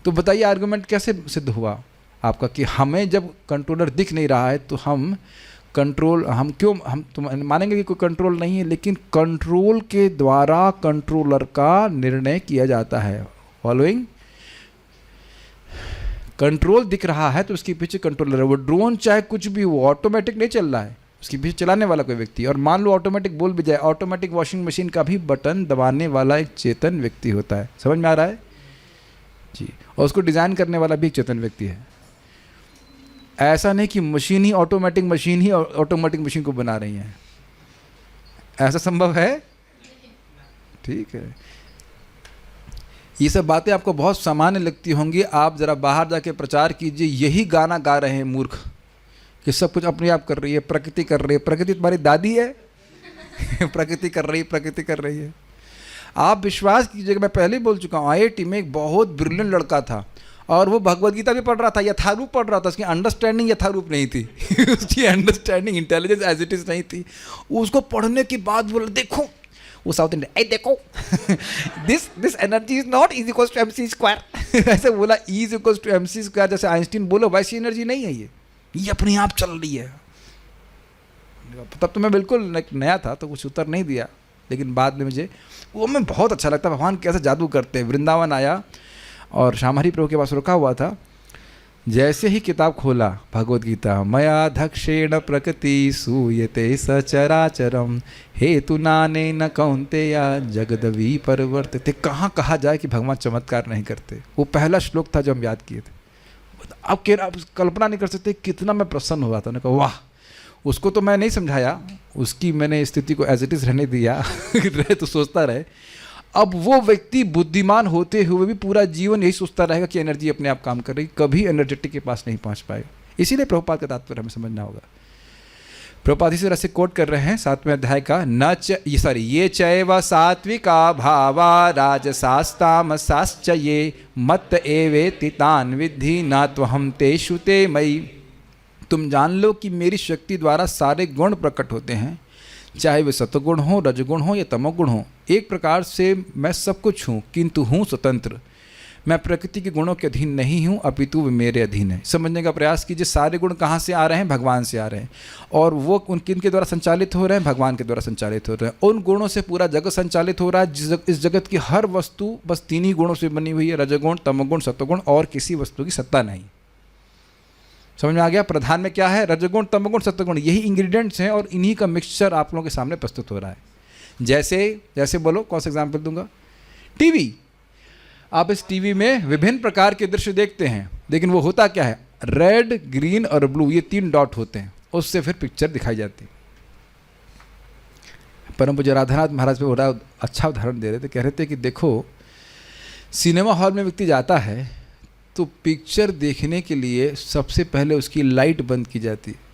तो बताइए आर्गुमेंट कैसे सिद्ध हुआ आपका कि हमें जब कंट्रोलर दिख नहीं रहा है तो हम मानेंगे कि कोई कंट्रोल नहीं है, लेकिन कंट्रोल के द्वारा कंट्रोलर का निर्णय किया जाता है। फॉलोइंग? कंट्रोल दिख रहा है तो उसके पीछे कंट्रोलर है। वो ड्रोन चाहे कुछ भी, वो ऑटोमेटिक नहीं चल रहा है, उसके पीछे चलाने वाला कोई व्यक्ति। और मान लो ऑटोमेटिक बोल भी जाए, ऑटोमेटिक वॉशिंग मशीन का भी बटन दबाने वाला एक चेतन व्यक्ति होता है। समझ में आ रहा है जी? और उसको डिज़ाइन करने वाला भी एक चेतन व्यक्ति है। ऐसा नहीं कि मशीन ही ऑटोमेटिक मशीन को बना रही है। ऐसा संभव है? ठीक है। ये सब बातें आपको बहुत सामान्य लगती होंगी। आप ज़रा बाहर जाके प्रचार कीजिए, यही गाना गा रहे हैं मूर्ख कि सब कुछ अपने आप कर रही है, प्रकृति कर रही है। प्रकृति तुम्हारी दादी है? प्रकृति कर रही है। आप विश्वास कीजिएगा, मैं पहले ही बोल चुका हूँ, IIT में एक बहुत ब्रिलियंट लड़का था और वो भगवद गीता भी पढ़ रहा था, यथारूप पढ़ रहा था। उसकी अंडरस्टैंडिंग यथारूप नहीं थी। उसकी understanding, intelligence as it is नहीं थी। उसको पढ़ने के बाद बोला, देखो वो साउथ इंडिया, देखो this energy is not is equals to MC square. ऐसे बोला, is equals to MC square, जैसे आइंस्टीन बोलो वैसी एनर्जी नहीं है ये अपने आप चल रही है। तब तो मैं बिल्कुल नया था तो कुछ उत्तर नहीं दिया, लेकिन बाद में मुझे वो में बहुत अच्छा लगता, भगवान कैसे जादू करते हैं। वृंदावन आया और श्यामहरि प्रभु के पास रुका हुआ था। जैसे ही किताब खोला, भगवद गीता, मया धक्षेण प्रकृति सूयते सचराचरम हेतु नाने न कौन्तेया जगदवी परिवर्तते। कहाँ कहा जाए कि भगवान चमत्कार नहीं करते। वो पहला श्लोक था जो हम याद किए थे। आप कल्पना नहीं कर सकते कितना मैं प्रसन्न हुआ था। उन्होंने कहा वाह। उसको तो मैं नहीं समझाया, उसकी मैंने स्थिति को एज इट इज़ रहने दिया। रहे तो सोचता रहे। अब वो व्यक्ति बुद्धिमान होते हुए भी पूरा जीवन यही सोचता रहेगा कि एनर्जी अपने आप काम कर रही, कभी एनर्जेटिक के पास नहीं पहुंच पाएगा। इसीलिए प्रभुपाद का तात्पर्य हमें समझना होगा। प्रभुपाद इसी तरह से कोट कर रहे हैं 7वें अध्याय का, ये चैव सात्विका भावा राजसास्तामसाश्च ये मत एवेति तान् विद्धि न त्वहं तेषु ते मयि। तुम जान लो कि मेरी शक्ति द्वारा सारे गुण प्रकट होते हैं, चाहे वे सतगुण हो, रजगुण हो या तमोगुण हो। एक प्रकार से मैं सब कुछ हूँ, किंतु हूँ स्वतंत्र। मैं प्रकृति के गुणों के अधीन नहीं हूँ, अपितु वे मेरे अधीन है। समझने का प्रयास कीजिए, सारे गुण कहाँ से आ रहे हैं? भगवान से आ रहे हैं। और वो किनके द्वारा संचालित हो रहे हैं? भगवान के द्वारा संचालित हो रहे हैं। उन गुणों से पूरा जगत संचालित हो रहा है। इस जगत की हर वस्तु बस 3 ही गुणों से बनी हुई है, रजगुण, तमोगुण, सत्वगुण, और किसी वस्तु की सत्ता नहीं। समझ में आ गया? प्रधान में क्या है? रजगुण, तमोगुण, सत्वगुण, यही इंग्रेडिएंट्स हैं और इन्हीं का मिक्सचर आप लोगों के सामने प्रस्तुत हो रहा है। जैसे बोलो, कौन सा एग्जाम्पल दूंगा? टीवी। आप इस टीवी में विभिन्न प्रकार के दृश्य देखते हैं, लेकिन वो होता क्या है, रेड, ग्रीन और ब्लू, ये 3 डॉट होते हैं, उससे फिर पिक्चर दिखाई जाती है। परम पूज्य राधानाथ महाराज पे बड़ा अच्छा उदाहरण दे रहे थे, कह रहे थे कि देखो सिनेमा हॉल में व्यक्ति जाता है तो पिक्चर देखने के लिए सबसे पहले उसकी लाइट बंद की जाती है।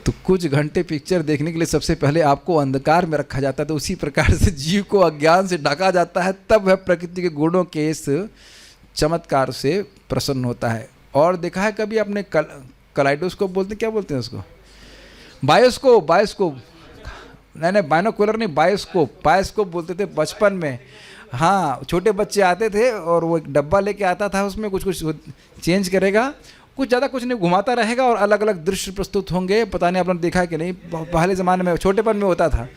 तो कुछ घंटे पिक्चर देखने के लिए सबसे पहले आपको अंधकार में रखा जाता है, तो उसी प्रकार से जीव को अज्ञान से ढका जाता है, तब वह प्रकृति के गुणों के इस चमत्कार से प्रसन्न होता है। और देखा है कभी आपने कलाइडोस्कोप बोलते, क्या बोलते हैं उसको, बायोस्कोप, नहीं बाइनोकुलर नहीं, बायोस्कोप बोलते थे बचपन में। हाँ, छोटे बच्चे आते थे और वो एक डब्बा लेके आता था, उसमें कुछ चेंज करेगा, कुछ ज़्यादा कुछ नहीं, घुमाता रहेगा और अलग अलग दृश्य प्रस्तुत होंगे। पता नहीं आपने देखा है कि नहीं, पहले ज़माने में छोटेपन में होता था,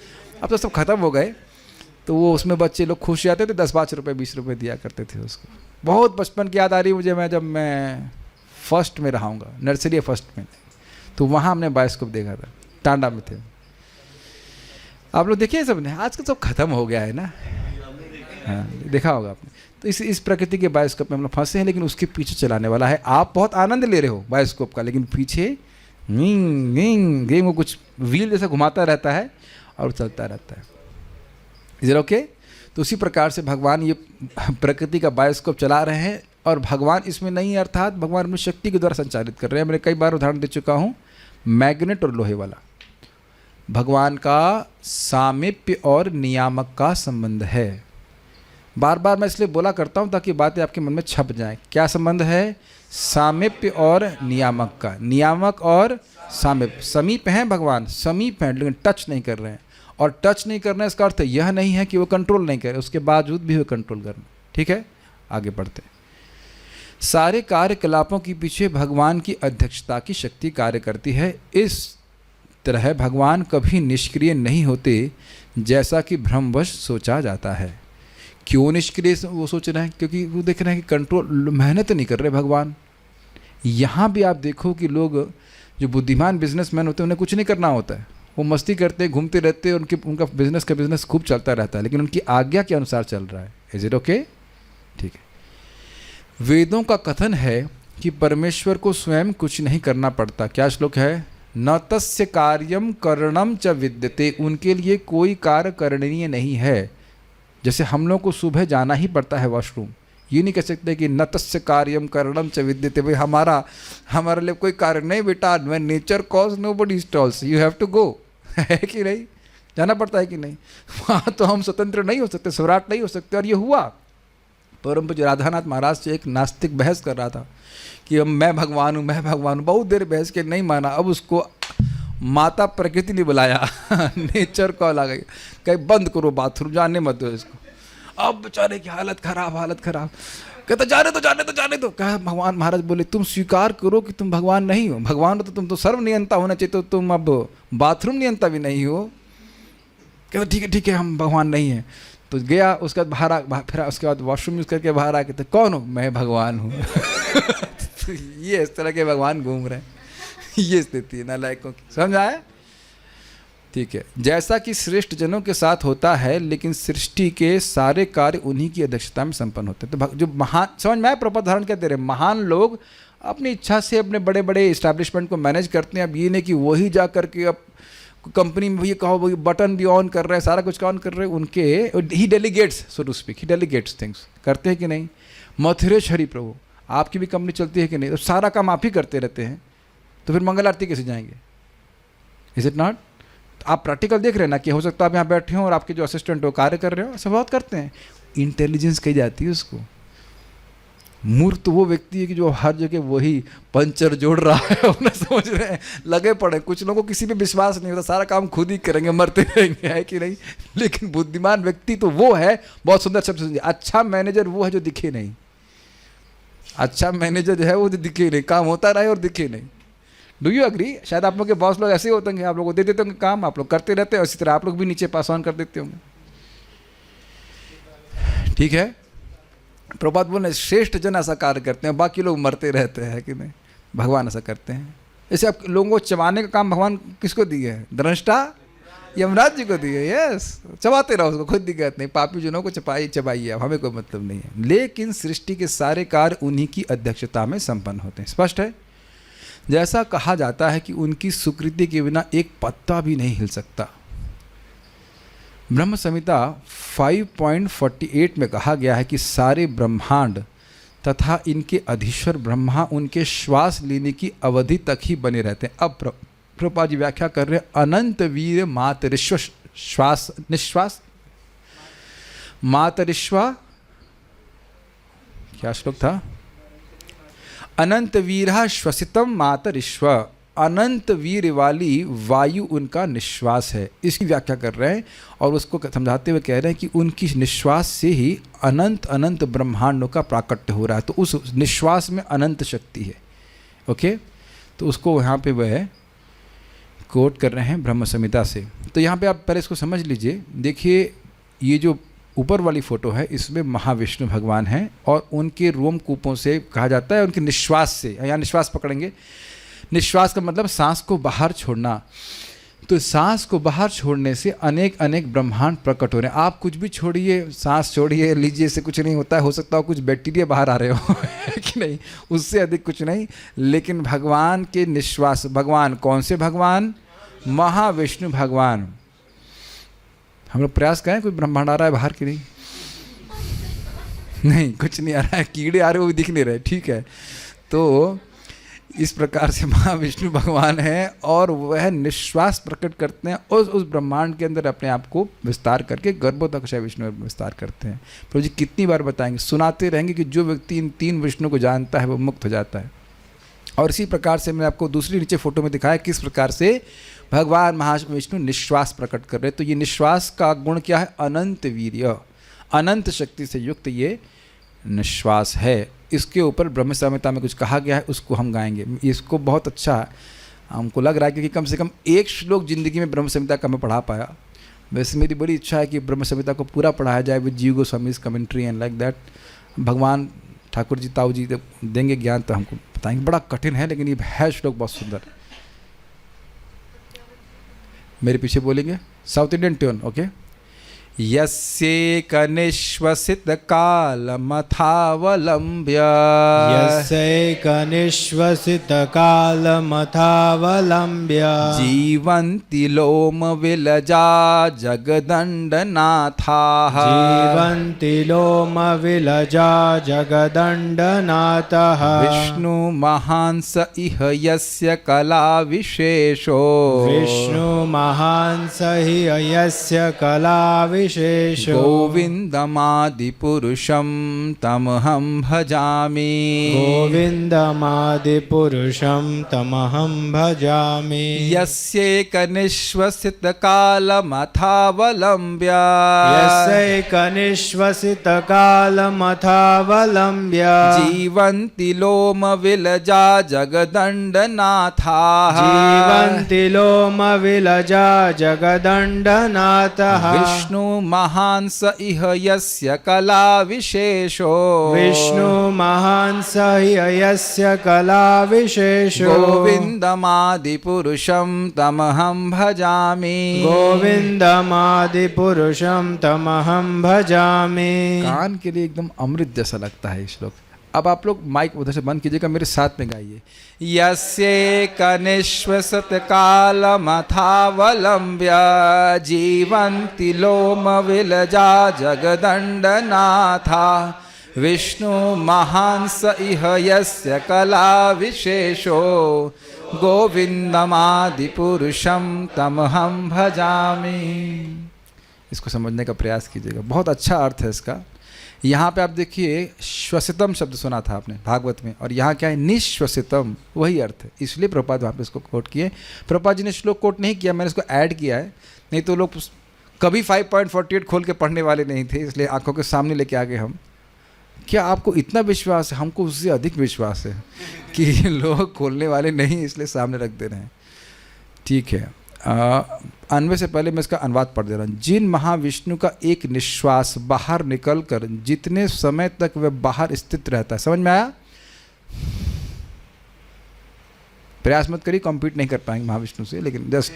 अब तो सब खत्म हो गए। तो वो उसमें बच्चे लोग खुश जाते थे, 10-5 रुपये 20 रुपये दिया करते थे उसको। बहुत बचपन की याद आ रही मुझे, जब मैं फर्स्ट में रहाऊँगा, नर्सरी या फर्स्ट में, तो वहाँ हमने बायोस्कोप देखा था, टांडा में थे। आप लोग देखिए सबने, आजकल सब खत्म हो गया है ना। हाँ, देखा होगा आपने। तो इस प्रकृति के बायोस्कोप में हम लोग फंसे हैं, लेकिन उसके पीछे चलाने वाला है। आप बहुत आनंद ले रहे हो बायोस्कोप का, लेकिन पीछे गेम को कुछ व्हील जैसा घुमाता रहता है और चलता रहता है। Is it okay? तो उसी प्रकार से भगवान ये प्रकृति का बायोस्कोप चला रहे हैं, और भगवान इसमें नहीं, अर्थात भगवान अपनी शक्ति के द्वारा संचालित कर रहे हैं। मैंने कई बार उदाहरण दे चुका हूँ, मैग्नेट और लोहे वाला। भगवान का सामीप्य और नियामक का संबंध है। बार बार मैं इसलिए बोला करता हूँ ताकि बातें आपके मन में छप जाएं। क्या संबंध है? सामीप्य और नियामक का। नियामक और सामीप्य, समीप हैं भगवान, समीप हैं, लेकिन टच नहीं कर रहे हैं। और टच नहीं करना इसका अर्थ यह नहीं है कि वो कंट्रोल नहीं कर रहे, उसके बावजूद भी वो कंट्रोल कर रहे। ठीक है, आगे बढ़ते हैं। सारे कार्यकलापों के पीछे भगवान की अध्यक्षता की शक्ति कार्य करती है। इस तरह भगवान कभी निष्क्रिय नहीं होते जैसा कि भ्रमवश सोचा जाता है। क्यों निष्क्रिय वो सोच रहे हैं? क्योंकि वो देख रहे हैं कि कंट्रोल, मेहनत नहीं कर रहे भगवान। यहाँ भी आप देखो कि लोग जो बुद्धिमान बिजनेसमैन होते हैं उन्हें कुछ नहीं करना होता है, वो मस्ती करते हैं, घूमते रहते हैं, उनका बिजनेस खूब चलता रहता है, लेकिन उनकी आज्ञा के अनुसार चल रहा है। Is it okay? ठीक है। वेदों का कथन है कि परमेश्वर को स्वयं कुछ नहीं करना पड़ता। क्या श्लोक है? न तस्य कार्यम करणम च विद्यते, उनके लिए कोई कार्य करणीय नहीं है। जैसे हम लोग को सुबह जाना ही पड़ता है वॉशरूम, ये नहीं कह सकते कि न तस्य कार्यम करणम च विद्यते, भाई हमारे लिए कोई कार्य नहीं बेटा, when nature calls nobody stalls, you have to go. है कि नहीं? जाना पड़ता है कि नहीं? वहाँ तो हम स्वतंत्र नहीं हो सकते, सम्राट नहीं हो सकते। और ये हुआ। परम पूज्य राधानाथ महाराज से एक नास्तिक बहस कर रहा था कि अब मैं भगवान हूँ, मैं भगवान हूँ। बहुत देर बहस के नहीं माना, अब उसको माता प्रकृति ने बुलाया नेचर कॉल आ गई, कहीं बंद करो बाथरूम, जाने मत दो इसको। अब बेचारे की हालत खराब। कहता जाने दो। कहा भगवान महाराज बोले तुम स्वीकार करो कि तुम भगवान नहीं हो। भगवान हो तो तुम तो सर्व नियंता होना चाहिए, तो तुम अब बाथरूम नियंता भी नहीं हो। कहता ठीक है हम भगवान नहीं हैं। तो गया, उसके बाद बाहर फिर उसके बाद वॉशरूम यूज़ करके बाहर आके, तो कौन हो? मैं भगवान हूँ। तो ये इस तरह के भगवान घूम रहे हैं। ये स्थिति है नालायकों की। समझ आया? ठीक है। जैसा कि श्रेष्ठ जनों के साथ होता है, लेकिन सृष्टि के सारे कार्य उन्हीं की अध्यक्षता में संपन्न होते हैं। तो जो महान, समझ में आया प्रपद धारण क्या दे रहे हैं? महान लोग अपनी इच्छा से अपने बड़े बड़े इस्टेब्लिशमेंट को मैनेज करते हैं। अब ये नहीं कि वही जा करके अब कंपनी में भी कहो वही बटन भी ऑन कर रहे हैं, सारा कुछ ऑन कर रहे हैं। उनके ही delegates, so to speak, he delegates things. करते हैं कि नहीं? मथुरेश हरि प्रभु, आपकी भी कंपनी चलती है कि नहीं? तो सारा काम आप ही करते रहते हैं, तो फिर मंगल आरती कैसे जाएंगे? Is it not? आप प्रैक्टिकल देख रहे हैं ना कि हो सकता है आप यहाँ बैठे हो और आपके जो असिस्टेंट हो कार्य कर रहे हो। ऐसा बहुत करते हैं। इंटेलिजेंस कही जाती है उसको। मूर्ख तो वो व्यक्ति है कि जो हर जगह वही पंचर जोड़ रहा है, उन्हें समझ रहे हैं, लगे पड़े। कुछ लोगों को किसी पे विश्वास नहीं होता, सारा काम खुद ही करेंगे, मरते रहेंगे, है कि नहीं? लेकिन बुद्धिमान व्यक्ति तो वो है, बहुत सुंदर शब्द सुनिए, अच्छा मैनेजर वो है जो दिखे नहीं। अच्छा मैनेजर जो है वो दिखे नहीं, काम होता रहे और दिखे नहीं। Do you agree? शायद आप लोग के बॉस लोग ऐसे होते होंगे, आप लोग को दे देते होंगे काम, आप लोग करते रहते हैं, इसी तरह आप लोग भी नीचे पास ऑन कर देते होंगे। ठीक है। प्रभात बोले श्रेष्ठ जन ऐसा कार्य करते हैं, बाकी लोग मरते रहते हैं, कि नहीं? भगवान ऐसा करते हैं। जैसे आप लोगों को चबाने का काम भगवान किसको दिए है? दृष्टा यमराज जी को दिए, यस, चबाते रहो उसको, कोई दिक्कत नहीं, पापी जनों को चबाइए, अब हमें कोई मतलब नहीं है। लेकिन सृष्टि के सारे कार्य उन्हीं की अध्यक्षता में संपन्न होते हैं। स्पष्ट है? जैसा कहा जाता है कि उनकी स्वीकृति के बिना एक पत्ता भी नहीं हिल सकता। ब्रह्म संहिता 5.48 में कहा गया है कि सारे ब्रह्मांड तथा इनके अधीश्वर ब्रह्मा उनके श्वास लेने की अवधि तक ही बने रहते हैं। अब प्रभुपाद जी व्याख्या कर रहे हैं, अनंत वीर मातरिश्व श्वास निश्वास, मातरिश्वा क्या श्लोक था? अनंत वीरा श्वसितम मातरिश्व, अनंत वीर वाली वायु उनका निश्वास है। इसकी व्याख्या कर रहे हैं और उसको समझाते हुए कह रहे हैं कि उनकी निश्वास से ही अनंत अनंत ब्रह्मांडों का प्राकट्य हो रहा है। तो उस निश्वास में अनंत शक्ति है। ओके, तो उसको यहाँ पे वह कोट कर रहे हैं ब्रह्म संहिता से। तो यहाँ पे आप पहले इसको समझ लीजिए। देखिए, ये जो ऊपर वाली फोटो है इसमें महाविष्णु भगवान हैं और उनके रोमकूपों से कहा जाता है, उनके निश्वास से, यहाँ निश्वास पकड़ेंगे, निश्वास का मतलब सांस को बाहर छोड़ना। तो सांस को बाहर छोड़ने से अनेक अनेक ब्रह्मांड प्रकट हो रहे हैं। आप कुछ भी छोड़िए, सांस छोड़िए, लीजिए, से कुछ नहीं होता है। हो सकता हो कुछ बैक्टीरिया बाहर आ रहे हो कि नहीं, उससे अधिक कुछ नहीं। लेकिन भगवान के निश्वास, भगवान कौन से भगवान? महाविष्णु भगवान। हम लोग प्रयास करें, कोई ब्रह्मांड आ रहा है बाहर की? नहीं, नहीं, कुछ नहीं आ रहा है। कीड़े आ रहे, वो भी दिख नहीं रहे। ठीक है, तो इस प्रकार से महाविष्णु भगवान हैं और वह निश्वास प्रकट करते हैं और उस ब्रह्मांड के अंदर अपने आप को विस्तार करके गर्भोदकशय विष्णु में विस्तार करते हैं। प्रभु जी कितनी बार बताएंगे, सुनाते रहेंगे कि जो व्यक्ति इन तीन विष्णु को जानता है वो मुक्त हो जाता है। और इसी प्रकार से मैंने आपको दूसरी नीचे फोटो में दिखाया किस प्रकार से भगवान महाविष्णु निश्वास प्रकट कर रहे हैं। तो ये निश्वास का गुण क्या है? अनंत वीर्य, अनंत शक्ति से युक्त ये निश्वास है। इसके ऊपर ब्रह्म संहिता में कुछ कहा गया है, उसको हम गाएंगे। इसको बहुत अच्छा हमको लग रहा है क्योंकि कम से कम एक श्लोक जिंदगी में ब्रह्म संहिता का मैं पढ़ा पाया। वैसे मेरी बड़ी इच्छा है कि ब्रह्म संहिता को पूरा पढ़ाया जाए विद जीव Goswamis commentary and like that. भगवान ठाकुर जी, ताऊ जी देंगे ज्ञान तो हमको बताएंगे। बड़ा कठिन है लेकिन ये है श्लोक बहुत सुंदर। मेरे पीछे बोलेंगे, साउथ इंडियन ट्यून। ओके। यस्यैकनिश्वसितकालमथावलम्ब्य, यस्यैकनिश्वसितकालमथावलम्ब्य, जीवन्ति लोमविलजा जगदण्डनाथाः, जीवन्ति लोमविलजा जगदण्डनाथः, विष्णुमहांस इह यस्य कलाविशेषो, विष्णुमहांस हि यस्य कलाविशेषो, गोविन्दमादिपुरुषं तमहं भजामि, गोविन्दमादिपुरुषं तमहं भजामि, यस्यैकनिश्वसितकालमथावलम्ब्य, यस्यैकनिश्वसितकालमथावलम्ब्य, जीवन्ति लोमविलजा जगदण्डनाथाः, जीवन्ति लोमविलजा जगदण्डनाथः, विष्णुमहांस इह यस्य कलाविशेषो, विष्णुमहांस हि यस्य कलाविशेषो, गोविन्दमादिपुरुषं तमहं भजामि, गोविन्दमादिपुरुषं तमहं भजामि। कान के लिए एकदम अमृत जैसा लगता है ये श्लोक। अब आप लोग माइक उधर से बंद कीजिएगा, मेरे साथ में गाइए। यस्यैकनिश्वसितकालमथावलम्ब्य, जीवन्ति लोमविलजा जगदण्डनाथा, विष्णुमहांस इह यस्य कलाविशेषो, गोविन्दमादिपुरुषं तमहं भजामि। इसको समझने का प्रयास कीजिएगा, बहुत अच्छा अर्थ है इसका। यहाँ पे आप देखिए श्वसितम शब्द सुना था आपने भागवत में, और यहाँ क्या है? निश्वसितम, वही अर्थ है। इसलिए प्रभुपाद वहाँ पे इसको कोट किए। प्रभुपाद जी ने श्लोक कोट नहीं किया, मैंने इसको ऐड किया है, नहीं तो लोग कभी 5.48 खोल के पढ़ने वाले नहीं थे, इसलिए आंखों के सामने लेके आ गए हम। क्या आपको इतना विश्वास है? हमको उससे अधिक विश्वास है कि लोग खोलने वाले नहीं, इसलिए सामने रख दे रहे हैं। ठीक है, अन्वय से पहले मैं इसका अनुवाद पढ़ दे रहा हूँ। जिन महाविष्णु का एक निश्वास बाहर निकलकर जितने समय तक वह बाहर स्थित रहता है, समझ में आया? प्रयास मत करिए, कॉम्पीट नहीं कर पाएंगे महाविष्णु से, लेकिन जस्ट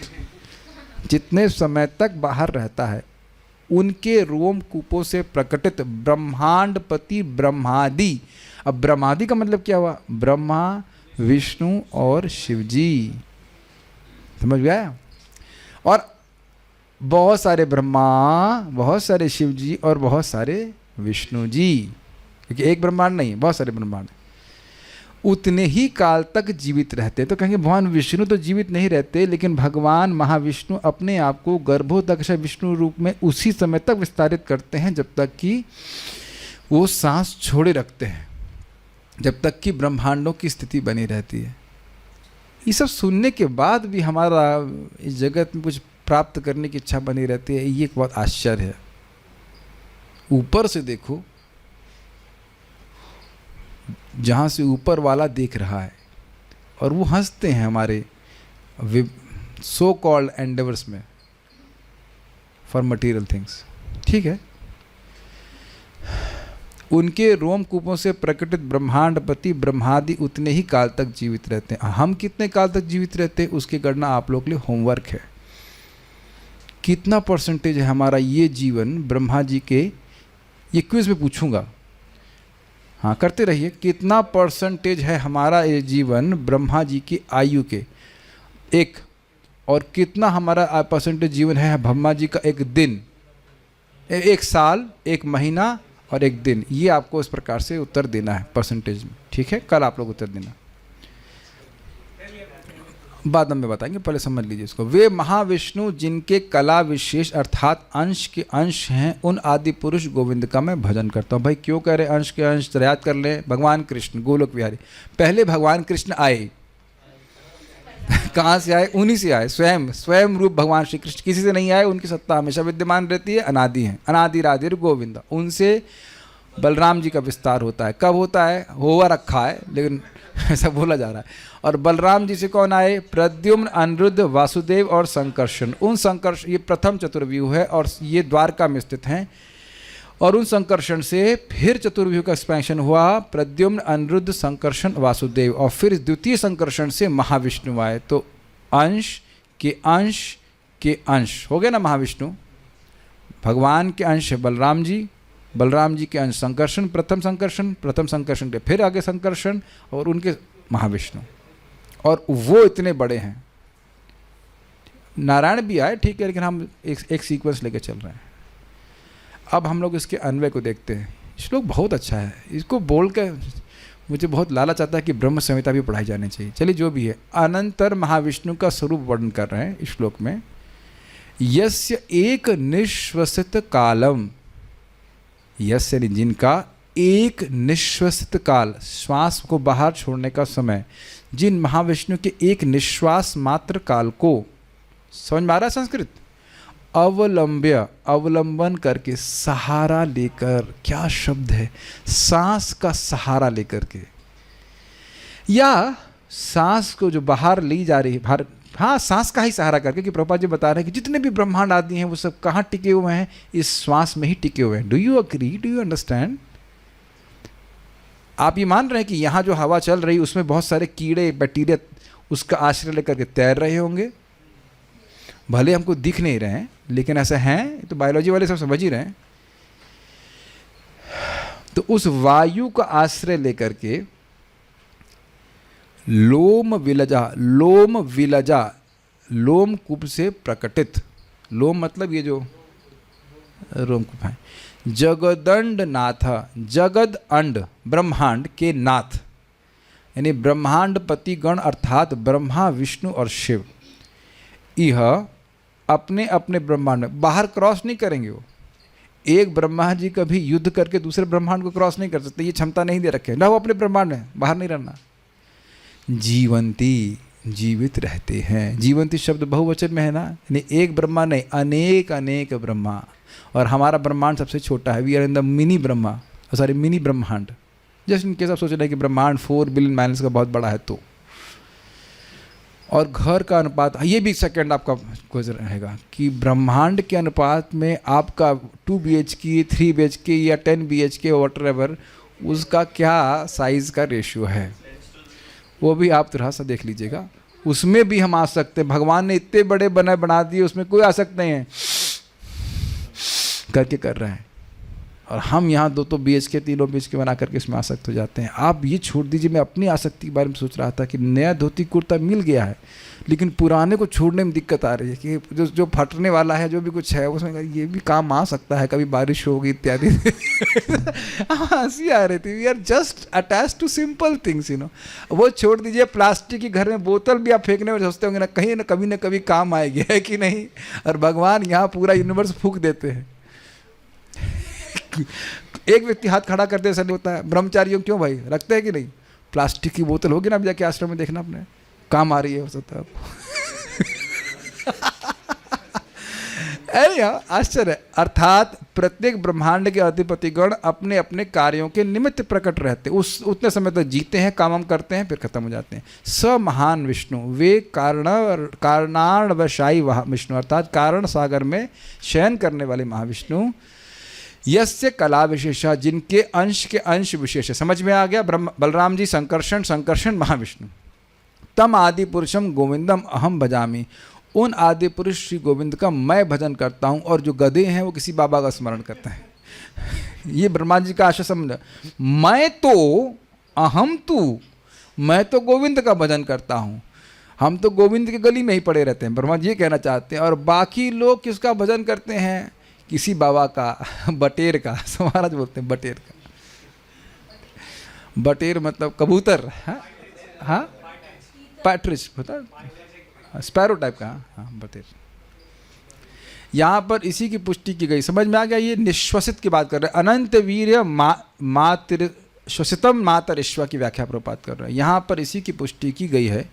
जितने समय तक बाहर रहता है, उनके रोमकूपों से प्रकटित ब्रह्मांडपति ब्रह्मादि। अब ब्रह्मादि का मतलब क्या हुआ? ब्रह्मा, विष्णु और शिव जी। समझ में आया? और बहुत सारे ब्रह्मा, बहुत सारे शिव जी और बहुत सारे विष्णु जी, क्योंकि एक ब्रह्मांड नहीं, बहुत सारे ब्रह्मांड, उतने ही काल तक जीवित रहते। तो कहेंगे भगवान विष्णु तो जीवित नहीं रहते, लेकिन भगवान महाविष्णु अपने आप को गर्भोदक्ष विष्णु रूप में उसी समय तक विस्तारित करते हैं जब तक कि वो सांस छोड़े रखते हैं, जब तक कि ब्रह्मांडों की स्थिति बनी रहती है। ये सब सुनने के बाद भी हमारा इस जगत में कुछ प्राप्त करने की इच्छा बनी रहती है, ये एक बहुत आश्चर्य है। ऊपर से देखो, जहाँ से ऊपर वाला देख रहा है, और वो हंसते हैं हमारे सो कॉल्ड एंडेवर्स में फॉर मटेरियल थिंग्स। ठीक है, उनके रोमकूपों से प्रकटित ब्रह्मांडपति ब्रह्मादि उतने ही काल तक जीवित रहते हैं। हम कितने काल तक जीवित रहते हैं उसकी गणना आप लोग के लिए होमवर्क है। कितना परसेंटेज है हमारा ये जीवन ब्रह्मा जी के, ये क्विज में पूछूंगा, हाँ करते रहिए, कितना परसेंटेज है हमारा ये जीवन ब्रह्मा जी की आयु के एक, और कितना हमारा परसेंटेज जीवन है ब्रह्मा जी का एक दिन, एक साल, एक महीना और एक दिन। ये आपको इस प्रकार से उत्तर देना है परसेंटेज में। ठीक है, कल आप लोग उत्तर देना, बाद में बताएंगे, पहले समझ लीजिए इसको। वे महाविष्णु जिनके कला विशेष अर्थात अंश के अंश हैं, उन आदि पुरुष गोविंद का मैं भजन करता हूँ। भाई क्यों कह रहे अंश के अंश? याद कर लें, भगवान कृष्ण गोलोक विहारी, पहले भगवान कृष्ण आए कहाँ से आए? उन्हीं से आए, स्वयं रूप भगवान श्री कृष्ण, किसी से नहीं आए। उनकी सत्ता हमेशा विद्यमान रहती है, अनादि है, अनादि राधिर गोविंद। उनसे बलराम जी का विस्तार होता है। कब होता है? हुआ रखा है, लेकिन ऐसा बोला जा रहा है। और बलराम जी से कौन आए? प्रद्युम्न, अनिरुद्ध, वासुदेव और संकर्षण। उन संकर्षण, ये प्रथम चतुर्व्यूह है और ये द्वारका में स्थित हैं। और उन संकर्षण से फिर चतुर्व्यूह का एक्सपेंशन हुआ, प्रद्युम्न, अनिरुद्ध, संकर्षण, वासुदेव, और फिर द्वितीय संकर्षण से महाविष्णु आए। तो अंश के अंश के अंश हो गए ना महाविष्णु। भगवान के अंश है बलराम जी, बलराम जी के अंश संकर्षण, प्रथम संकर्षण के फिर आगे संकर्षण, और उनके महाविष्णु। और वो इतने बड़े हैं। नारायण भी आए, ठीक है, लेकिन हम एक सीक्वेंस लेके चल रहे हैं। अब हम लोग इसके अन्वय को देखते हैं। श्लोक बहुत अच्छा है, इसको बोल कर मुझे बहुत लालच आता है कि ब्रह्म संहिता भी पढ़ाई जानी चाहिए। चलिए जो भी है, अनंतर महाविष्णु का स्वरूप वर्णन कर रहे हैं इस श्लोक में। यस्य एक निश्वसित कालम, यस्य जिनका एक निश्वसित काल, श्वास को बाहर छोड़ने का समय, जिन महाविष्णु के एक निश्वास मात्र काल को, समझ में आ रहा है संस्कृत? अवलंब्य, अवलंबन करके, सहारा लेकर, क्या शब्द है, सांस का सहारा लेकर के, या सांस को जो बाहर ली जा रही है, बाहर, हाँ सांस का ही सहारा करके, कि प्रभुपाद जी बता रहे हैं कि जितने भी ब्रह्मांड आदि हैं वो सब कहाँ टिके हुए हैं? इस श्वास में ही टिके हुए हैं। Do you agree? Do you understand? आप ये मान रहे हैं कि यहाँ जो हवा चल रही है उसमें बहुत सारे कीड़े बैक्टीरिया उसका आश्रय लेकर के तैर रहे होंगे, भले हमको दिख नहीं रहे हैं, लेकिन ऐसा है, तो बायोलॉजी वाले सब समझ ही रहे हैं। तो उस वायु का आश्रय लेकर के लोम विलजा, लोम कूप से प्रकटित, लोम मतलब ये जो रोमकूप है, जगदंड नाथ, जगद अंड, ब्रह्मांड के नाथ, यानी ब्रह्मांड पति गण अर्थात ब्रह्मा, विष्णु और शिव, यह अपने अपने ब्रह्मांड में बाहर क्रॉस नहीं करेंगे। वो एक ब्रह्मा जी कभी युद्ध करके दूसरे ब्रह्मांड को क्रॉस नहीं कर सकते, ये क्षमता नहीं दे रखे ना, वो अपने ब्रह्मांड में बाहर नहीं रहना। जीवंती, जीवित रहते हैं। जीवंती शब्द बहुवचन में है ना, यानी एक ब्रह्मा नहीं, अनेक अनेक ब्रह्मा। और हमारा ब्रह्मांड सबसे छोटा है, we are in the mini Brahma, sorry mini ब्रह्मांड। जस्ट इनकेस आप सोच रहे हैं कि ब्रह्मांड 4 बिलियन माइल्स का बहुत बड़ा है तो। और घर का अनुपात, ये भी सेकंड आपका क्वेश्चन रहेगा कि ब्रह्मांड के अनुपात में आपका 2 BHK, 3 BHK या 10 BHK वॉटर एवर, उसका क्या साइज़ का रेशियो है, वो भी आप थोड़ा सा देख लीजिएगा। उसमें भी हम आ सकते हैं। भगवान ने इतने बड़े बना दिए, उसमें कोई आ सकते हैं करके कर रहे हैं। और हम यहाँ 2 BHK 3 BHK बना करके इसमें आसक्त हो जाते हैं। आप ये छोड़ दीजिए, मैं अपनी आसक्ति के बारे में सोच रहा था कि नया धोती कुर्ता मिल गया है, लेकिन पुराने को छोड़ने में दिक्कत आ रही है कि जो फटने वाला है, जो भी कुछ है उसमें ये भी काम आ सकता है, कभी बारिश होगी इत्यादि। हंसी आ रही थी। We are just attach to simple things, you know. वो छोड़ दीजिए, प्लास्टिक की घर में बोतल भी आप फेंकने में सोचते होंगे ना, कहीं ना कभी काम आएगी, है कि नहीं। और भगवान यहाँ पूरा यूनिवर्स फूंक देते हैं। एक व्यक्ति हाथ खड़ा करते ऐसा नहीं होता है। ब्रह्मचारियों क्यों भाई रखते हैं कि नहीं? प्लास्टिक की बोतल होगी ना, अब जाके आश्रम में देखना, अपने काम आ रही है हो सकता है। आश्चर्य। अर्थात प्रत्येक ब्रह्मांड के अधिपतिगण अपने अपने कार्यों के निमित्त प्रकट रहते, उस उतने समय तक जीते हैं, काम करते हैं, फिर खत्म हो जाते हैं। स महान विष्णु, वे कारणार्णवशायी विष्णु, अर्थात कारण सागर में शयन करने वाले महाविष्णु। यस्य कला विशेषा, जिनके अंश के अंश विशेष है। समझ में आ गया? बलराम जी संकर्षण महाविष्णु। तम आदि पुरुषम गोविंदम अहम भजामि, उन आदि पुरुष श्री गोविंद का मैं भजन करता हूँ। और जो गधे हैं वो किसी बाबा का स्मरण करते हैं। ये ब्रह्मा जी का आशय समझ। मैं तो अहम तू, मैं तो गोविंद का भजन करता हूँ, हम तो गोविंद की गली में ही पड़े रहते हैं, ब्रह्मा जी ये कहना चाहते हैं। और बाकी लोग किसका भजन करते हैं? किसी बाबा का, बटेर का। महाराज बोलते हैं बटेर का। बटेर मतलब कबूतर, हाँ पैट्रिच होता है, स्पैरो टाइप का। हाँ बटेर। यहाँ पर इसी की पुष्टि की गई। समझ में आ गया? ये निश्वसित की बात कर रहे हैं। अनंत वीर्य मातर श्वसितम मातरिश्वा की व्याख्या प्रपात कर रहे हैं। यहाँ पर इसी की पुष्टि की गई है।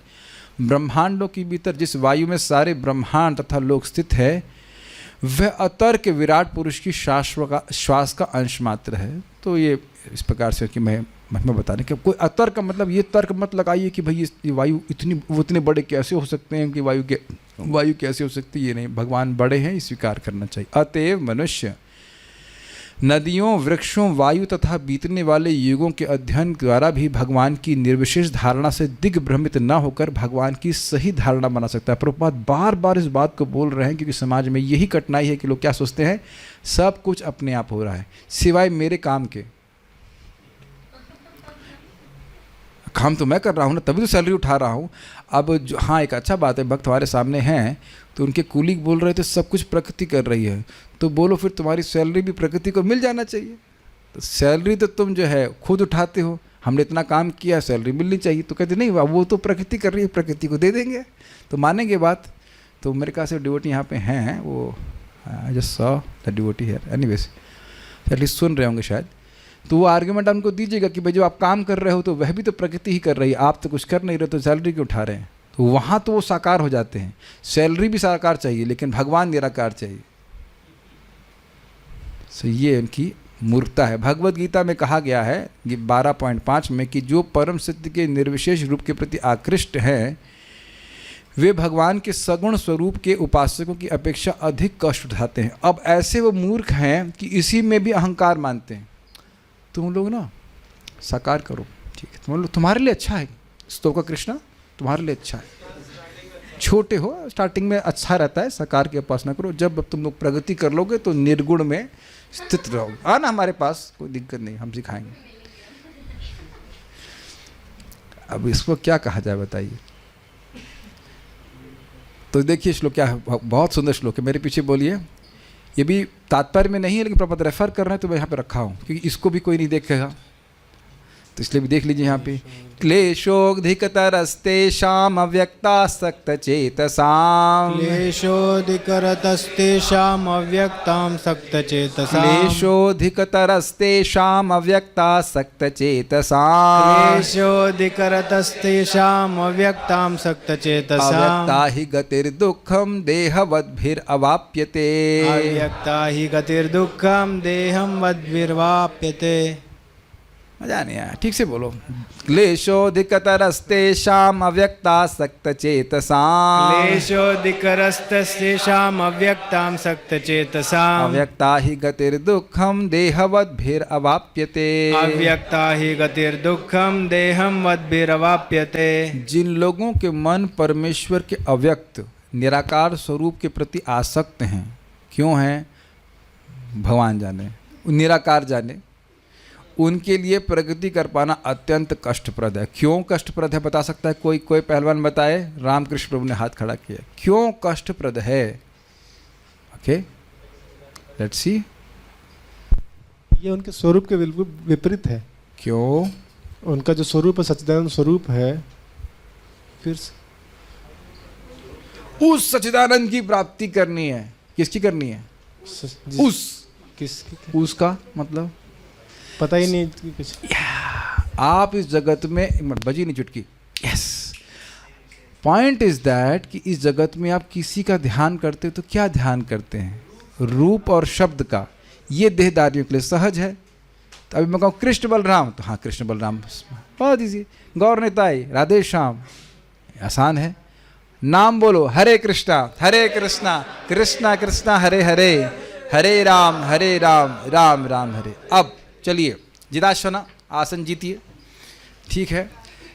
ब्रह्मांडों के भीतर जिस वायु में सारे ब्रह्मांड तथा लोक स्थित है, वह अतर्क विराट पुरुष की श्वास का अंश मात्र है। तो ये इस प्रकार से कि मैं महिमा बता रहे कि कोई अतर्क मतलब ये तर्क मत लगाइए कि भाई ये वायु उतने बड़े कैसे हो सकते हैं, कि वायु कैसे हो सकती है। ये नहीं, भगवान बड़े हैं, स्वीकार करना चाहिए। अतएव मनुष्य नदियों, वृक्षों, वायु तथा बीतने वाले युगों के अध्ययन द्वारा भी भगवान की निर्विशेष धारणा से दिग्भ्रमित न होकर भगवान की सही धारणा बना सकता है। प्रभुपाद बार बार इस बात को बोल रहे हैं क्योंकि समाज में यही कठिनाई है कि लोग क्या सोचते हैं, सब कुछ अपने आप हो रहा है सिवाय मेरे काम के। काम तो मैं कर रहा हूँ ना, तभी तो सैलरी उठा रहा हूँ। अब जो, हाँ एक अच्छा बात है, भक्त हमारे सामने हैं तो उनके कुलीग बोल रहे थे सब कुछ प्रकृति कर रही है, तो बोलो फिर तुम्हारी सैलरी भी प्रकृति को मिल जाना चाहिए। तो सैलरी तो तुम जो है खुद उठाते हो, हमने इतना काम किया, सैलरी मिलनी चाहिए। तो कहते नहीं वो तो प्रकृति कर रही है, प्रकृति को दे देंगे। तो मानेंगे बात? तो मेरे ख्याल से डिवोटी यहाँ पे हैं, वो I just saw the devotee here, anyways at least सुन रहे होंगे शायद। तो वो आर्ग्यूमेंट उनको दीजिएगा कि भाई जो आप काम कर रहे हो तो वह भी तो प्रकृति ही कर रही है, आप तो कुछ कर नहीं रहे, तो सैलरी क्यों उठा रहे हैं? तो वहाँ तो वो साकार हो जाते हैं। सैलरी भी साकार चाहिए लेकिन भगवान निराकार चाहिए। सो ये उनकी मूर्खता है। भगवत गीता में कहा गया है 12.5 में कि जो परम सत्य के निर्विशेष रूप के प्रति आकृष्ट हैं वे भगवान के सगुण स्वरूप के उपासकों की अपेक्षा अधिक कष्ट उठाते हैं। अब ऐसे वो मूर्ख हैं कि इसी में भी अहंकार मानते हैं। तुम लोग ना साकार करो, ठीक है, तुम लोग तुम्हारे लिए अच्छा है, स्तोक कृष्णा तुम्हारे लिए अच्छा है। छोटे हो, स्टार्टिंग में अच्छा रहता है, साकार की उपासना करो। जब तुम लोग प्रगति कर लोगे तो निर्गुण में स्थित रहोगे। आना हमारे पास, कोई दिक्कत नहीं, हम सिखाएंगे। अब इसको क्या कहा जाए बताइए? तो देखिए श्लोक क्या है, बहुत सुंदर श्लोक है, मेरे पीछे बोलिए। ये भी तात्पर्य में नहीं है लेकिन प्रपद रेफर कर रहे हैं तो मैं यहाँ पे रखा हूँ क्योंकि इसको भी कोई नहीं देखेगा, तो इसलिए भी देख लीजिए यहाँ पे। क्लेशोऽधिकतरस्तेषाम् अव्यक्तासक्तचेतसाम्, क्लेशोऽधिकतरस्तेषाम् अव्यक्तां सक्तचेतसाम्, क्लेशोऽधिकतरस्तेषाम् अव्यक्तासक्तचेतसाम्, क्लेशोऽधिकतरस्तेषाम् अव्यक्तां सक्तचेतसाम्, अव्यक्ता हि गतिर्दुःखं देहवद्भिरवाप्यते, अव्यक्ता हि गतिर्दुःखं देहं वद्भिर्वाप्यते। मजा नहीं आया, ठीक से बोलो। क्लेशोऽधिकतरस्तेषाम् अव्यक्तासक्तचेतसाम् क्लेशोऽधिकरस्तस्तेषाम् अव्यक्तां सक्तचेतसाम् अव्यक्ता हि गतिर्दुःखं देहवद्भिरवाप्यते। अव्यक्ता हि गतिर्दुःखं देहं वद्भिरवाप्यते। जिन लोगों के मन परमेश्वर के अव्यक्त निराकार स्वरूप के प्रति आसक्त हैं, क्यों हैं भगवान जाने, निराकार जाने, उनके लिए प्रगति कर पाना अत्यंत कष्टप्रद है। क्यों कष्टप्रद है बता सकता है कोई? कोई पहलवान बताए। रामकृष्ण प्रभु ने हाथ खड़ा किया। क्यों कष्टप्रद है? Okay, let's see. ये उनके स्वरूप के बिल्कुल विपरीत है। क्यों? उनका जो स्वरूप है सच्चिदानंद स्वरूप है, फिर उस सच्चिदानंद की प्राप्ति करनी है। किसकी करनी है? उसका मतलब पता ही नहीं कुछ। आप इस जगत में बजी नहीं चुटकी। यस, पॉइंट इज दैट कि इस जगत में आप किसी का ध्यान करते हो तो क्या ध्यान करते हैं? रूप और शब्द का। ये देहदारियों के लिए सहज है। तो अभी मैं कहूँ कृष्ण बलराम, तो हाँ कृष्ण बलराम, बहुत ईजी। गौर निताई, राधे श्याम, आसान है। नाम बोलो, हरे कृष्णा कृष्णा कृष्णा हरे हरे, हरे राम राम राम हरे। अब चलिए जिदाश्वना आसन जीतिए, ठीक है।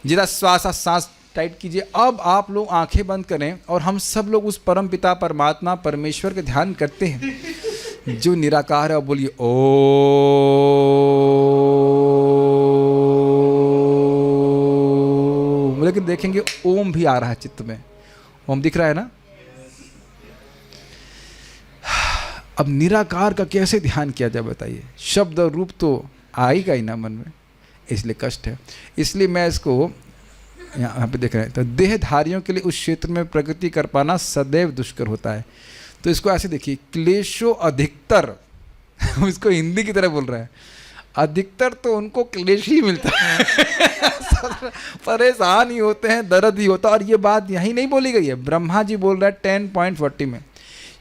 जिदा श्वास सांस टाइट कीजिए। अब आप लोग आंखें बंद करें और हम सब लोग उस परम पिता परमात्मा परमेश्वर का ध्यान करते हैं जो निराकार है। और बोलिए ओम। लेकिन देखेंगे ओम भी आ रहा है चित्त में, ओम दिख रहा है ना। अब निराकार का कैसे ध्यान किया जाए बताइए? शब्द और रूप तो आएगा ही ना मन में, इसलिए कष्ट है। इसलिए मैं इसको यहाँ पे देख रहे हैं, तो देहधारियों के लिए उस क्षेत्र में प्रगति कर पाना सदैव दुष्कर होता है। तो इसको ऐसे देखिए, क्लेशो अधिकतर उसको हिंदी की तरह बोल रहा है, अधिकतर तो उनको क्लेश ही मिलता है परेशान ही होते हैं, दर्द ही होता है। और ये बात यहीं नहीं बोली गई है, ब्रह्मा जी बोल रहा है 10.40 में,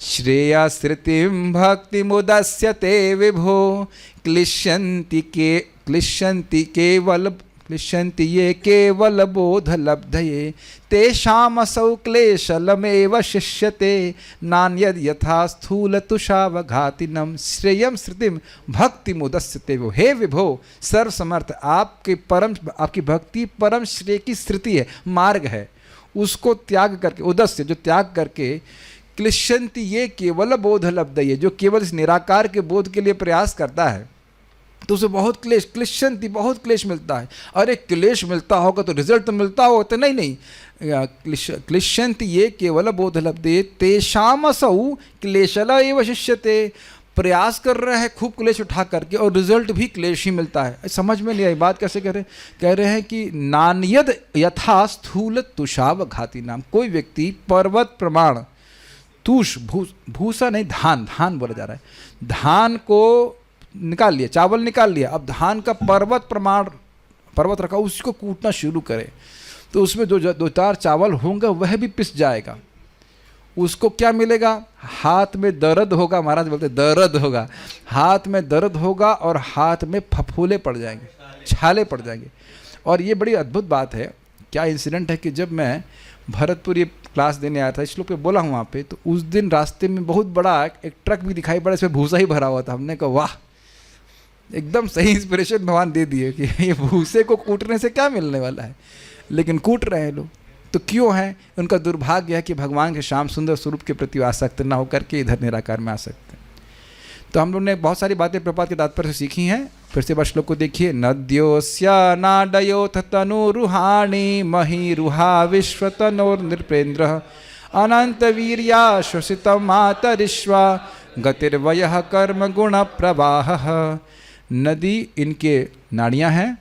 श्रेया श्रुतिम भक्ति मुदस्यते विभो क्लिश्यन्ति ये केवल बोध लब्धये तेषामसौ क्लेशलमेव शिष्यते नान्यद् यथा स्थूल तुषावघातिनम श्रेयम श्रुतिम भक्ति मुदस्यते विभो। हे विभो सर्वसमर्थ, आपकी भक्ति परम श्रेय की श्रुति है, मार्ग है। उसको त्याग करके, उदस्य जो त्याग करके, क्लिश्यन्ति ये केवल बोध लब्धये, जो केवल इस निराकार के बोध के लिए प्रयास करता है, तो उसे बहुत क्लेश, क्लिश्यन्ति बहुत क्लेश मिलता है। अरे क्लेश मिलता होगा तो रिजल्ट तो मिलता होगा, तो नहीं। क्लिश्यन्ति ये केवल बोध लब्धये तेषामसौ क्लेशल एव शिष्यते, प्रयास कर रहे हैं खूब क्लेश उठा करके और रिजल्ट भी क्लेश ही मिलता है। समझ में नहीं आई बात कैसे कह रहे हैं कि नान्यद यथा स्थूल तुषावघाती नाम, कोई व्यक्ति पर्वत प्रमाण तुष भूसा नहीं, धान बोला जा रहा है, धान को निकाल लिया, चावल निकाल लिया, अब धान का पर्वत रखा, उसको कूटना शुरू करे तो उसमें जो 2-4 चावल होंगे वह भी पिस जाएगा। उसको क्या मिलेगा? हाथ में दर्द होगा, महाराज बोलते दर्द होगा, हाथ में दर्द होगा और हाथ में फफूले पड़ जाएंगे, छाले पड़ जाएंगे। और ये बड़ी अद्भुत बात है। क्या इंसिडेंट है कि जब मैं भरतपुर ये क्लास देने आया था, इस लोग पे बोला हूँ वहाँ पे, तो उस दिन रास्ते में बहुत बड़ा एक ट्रक भी दिखाई पड़ा, इसमें भूसा ही भरा हुआ था। हमने कहा वाह, एकदम सही इंस्पिरेशन भगवान दे दिए कि ये भूसे को कूटने से क्या मिलने वाला है, लेकिन कूट रहे हैं लोग। तो क्यों है? उनका दुर्भाग्य है कि भगवान के श्याम सुंदर स्वरूप के प्रति आसक्त ना होकर के इधर निराकार में आ सकते हैं। तो हम लोग ने बहुत सारी बातें प्रपात के तात्पर्य से सीखी हैं। फिर से बस श्लोक को देखिए, नद्योस्या नाडयोथ तनुरुहाणि महिरुहा विश्वतनोर नृपेन्द्र अनंत वीर्या श्वसितम मातरिश्वा गतिर्वयः कर्म गुण प्रवाह। नदी इनके नाड़ियाँ हैं,